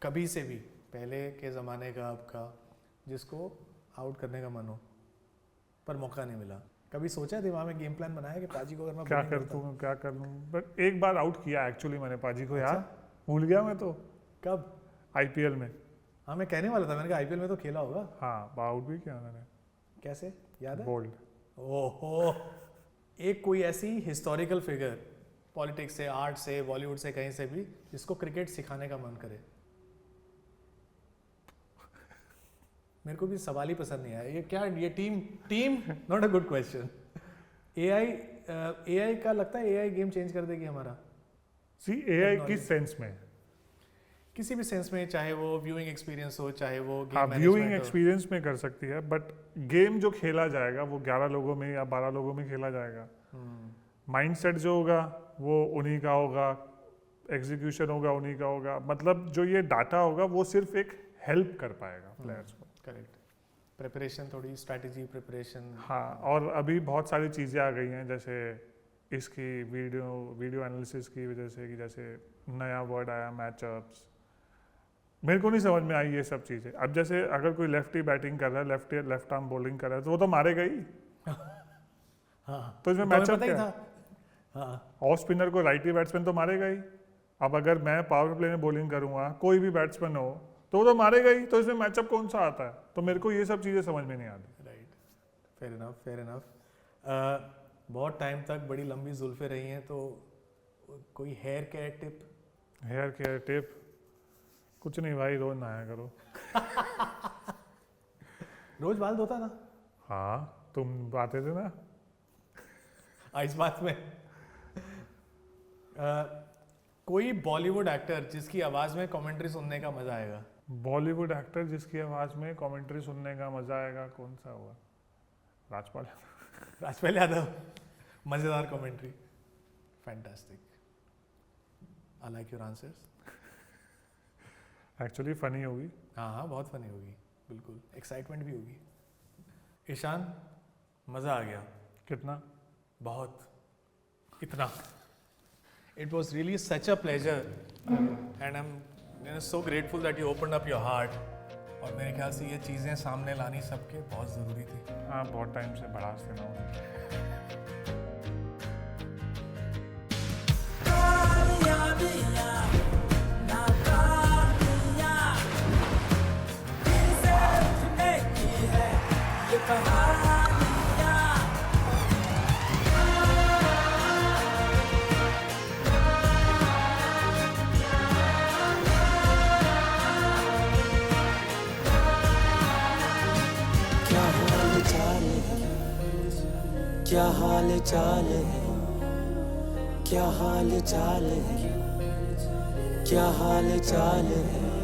कभी से भी, पहले के ज़माने का, आपका, जिसको आउट करने का मन हो पर मौका नहीं मिला, कभी सोचा है दिमाग में गेम प्लान बनाया कि पाजी को अगर मैं क्या bowling कर करता हूँ? दूँ क्या कर लूँ, बट एक बार आउट किया एक्चुअली मैंने पाजी को यार, अच्छा? भूल गया मैं तो कब? आईपीएल में। हाँ मैं कहने वाला था, मैंने कहा आईपीएल में तो खेला होगा। हाँ आउट भी किया मैंने, कैसे याद है? बोल्ड। ओहो, एक कोई ऐसी हिस्टोरिकल फिगर पॉलिटिक्स से, आर्ट से, बॉलीवुड से, कहीं से भी, जिसको क्रिकेट सिखाने का मन करे। मेरे को भी सवाल ही पसंद नहीं आया, ये क्या, ये team not a good question. AI का लगता है एआई गेम चेंज कर देगी हमारा। सी एआई किस सेंस में? किसी भी सेंस में, चाहे वो व्यूइंग एक्सपीरियंस हो, चाहे वो हाँ व्यूइंग एक्सपीरियंस में कर सकती है, बट गेम जो खेला जाएगा वो 11 लोगों में या 12 लोगों में खेला जाएगा। माइंडसेट जो होगा वो उन्हीं का होगा, एग्जीक्यूशन होगा उन्हीं का होगा, मतलब जो ये डाटा होगा वो सिर्फ एक हेल्प कर पाएगा प्लेयर्स को। करेक्ट, प्रिपरेशन, थोड़ी स्ट्रैटेजी प्रिपरेशन। हाँ, और अभी बहुत सारी चीज़ें आ गई हैं, जैसे इसकी वीडियो एनालिसिस की वजह से, कि जैसे नया वर्ड आया मैचअप्स, मेरे को नहीं समझ में आई ये सब चीज़ें। अब जैसे अगर कोई लेफ्टी बैटिंग कर रहा है, लेफ्ट आर्म बॉलिंग कर रहा है, तो वो तो मारेगा ही। हाँ, तो इसमें तो मैचअप पता ही क्या? था। हाँ, ऑफ स्पिनर को राइटी बैट्समैन तो मारेगा ही। अब अगर मैं पावर प्ले में बॉलिंग करूंगा, कोई भी बैट्समैन हो, तो वो तो मारेगा ही। तो इसमें मैचअप कौन सा आता है? तो मेरे को ये सब चीज़ें समझ में नहीं आती। Right, fair enough, fair enough. बहुत टाइम तक बड़ी लंबी जुल्फे रही हैं, तो कोई hair care tip? Hair care tip कुछ नहीं भाई, रोज नहाया करो। रोज बाल धोता था? हाँ, तुम आते थे ना इस बात में। कोई बॉलीवुड एक्टर जिसकी आवाज में कमेंट्री सुनने का मजा आएगा? बॉलीवुड एक्टर जिसकी आवाज में कमेंट्री सुनने का मजा आएगा, कौन सा हुआ? राजपाल यादव। राजपाल यादव, मजेदार commentary, fantastic. I like your answers. Actually funny होगी। हाँ हाँ, बहुत फनी होगी, बिल्कुल, एक्साइटमेंट भी होगी। ईशान, मज़ा आ गया। कितना? बहुत, इतना। It was really such a pleasure and I'm so grateful that you opened up your heart। और मेरे ख्याल से ये चीज़ें सामने लानी सबके बहुत ज़रूरी थी। हाँ, बहुत टाइम से भड़ास देना होगा। क्या हाल चाल है, क्या हाल चाल है, क्या हाल चाल है।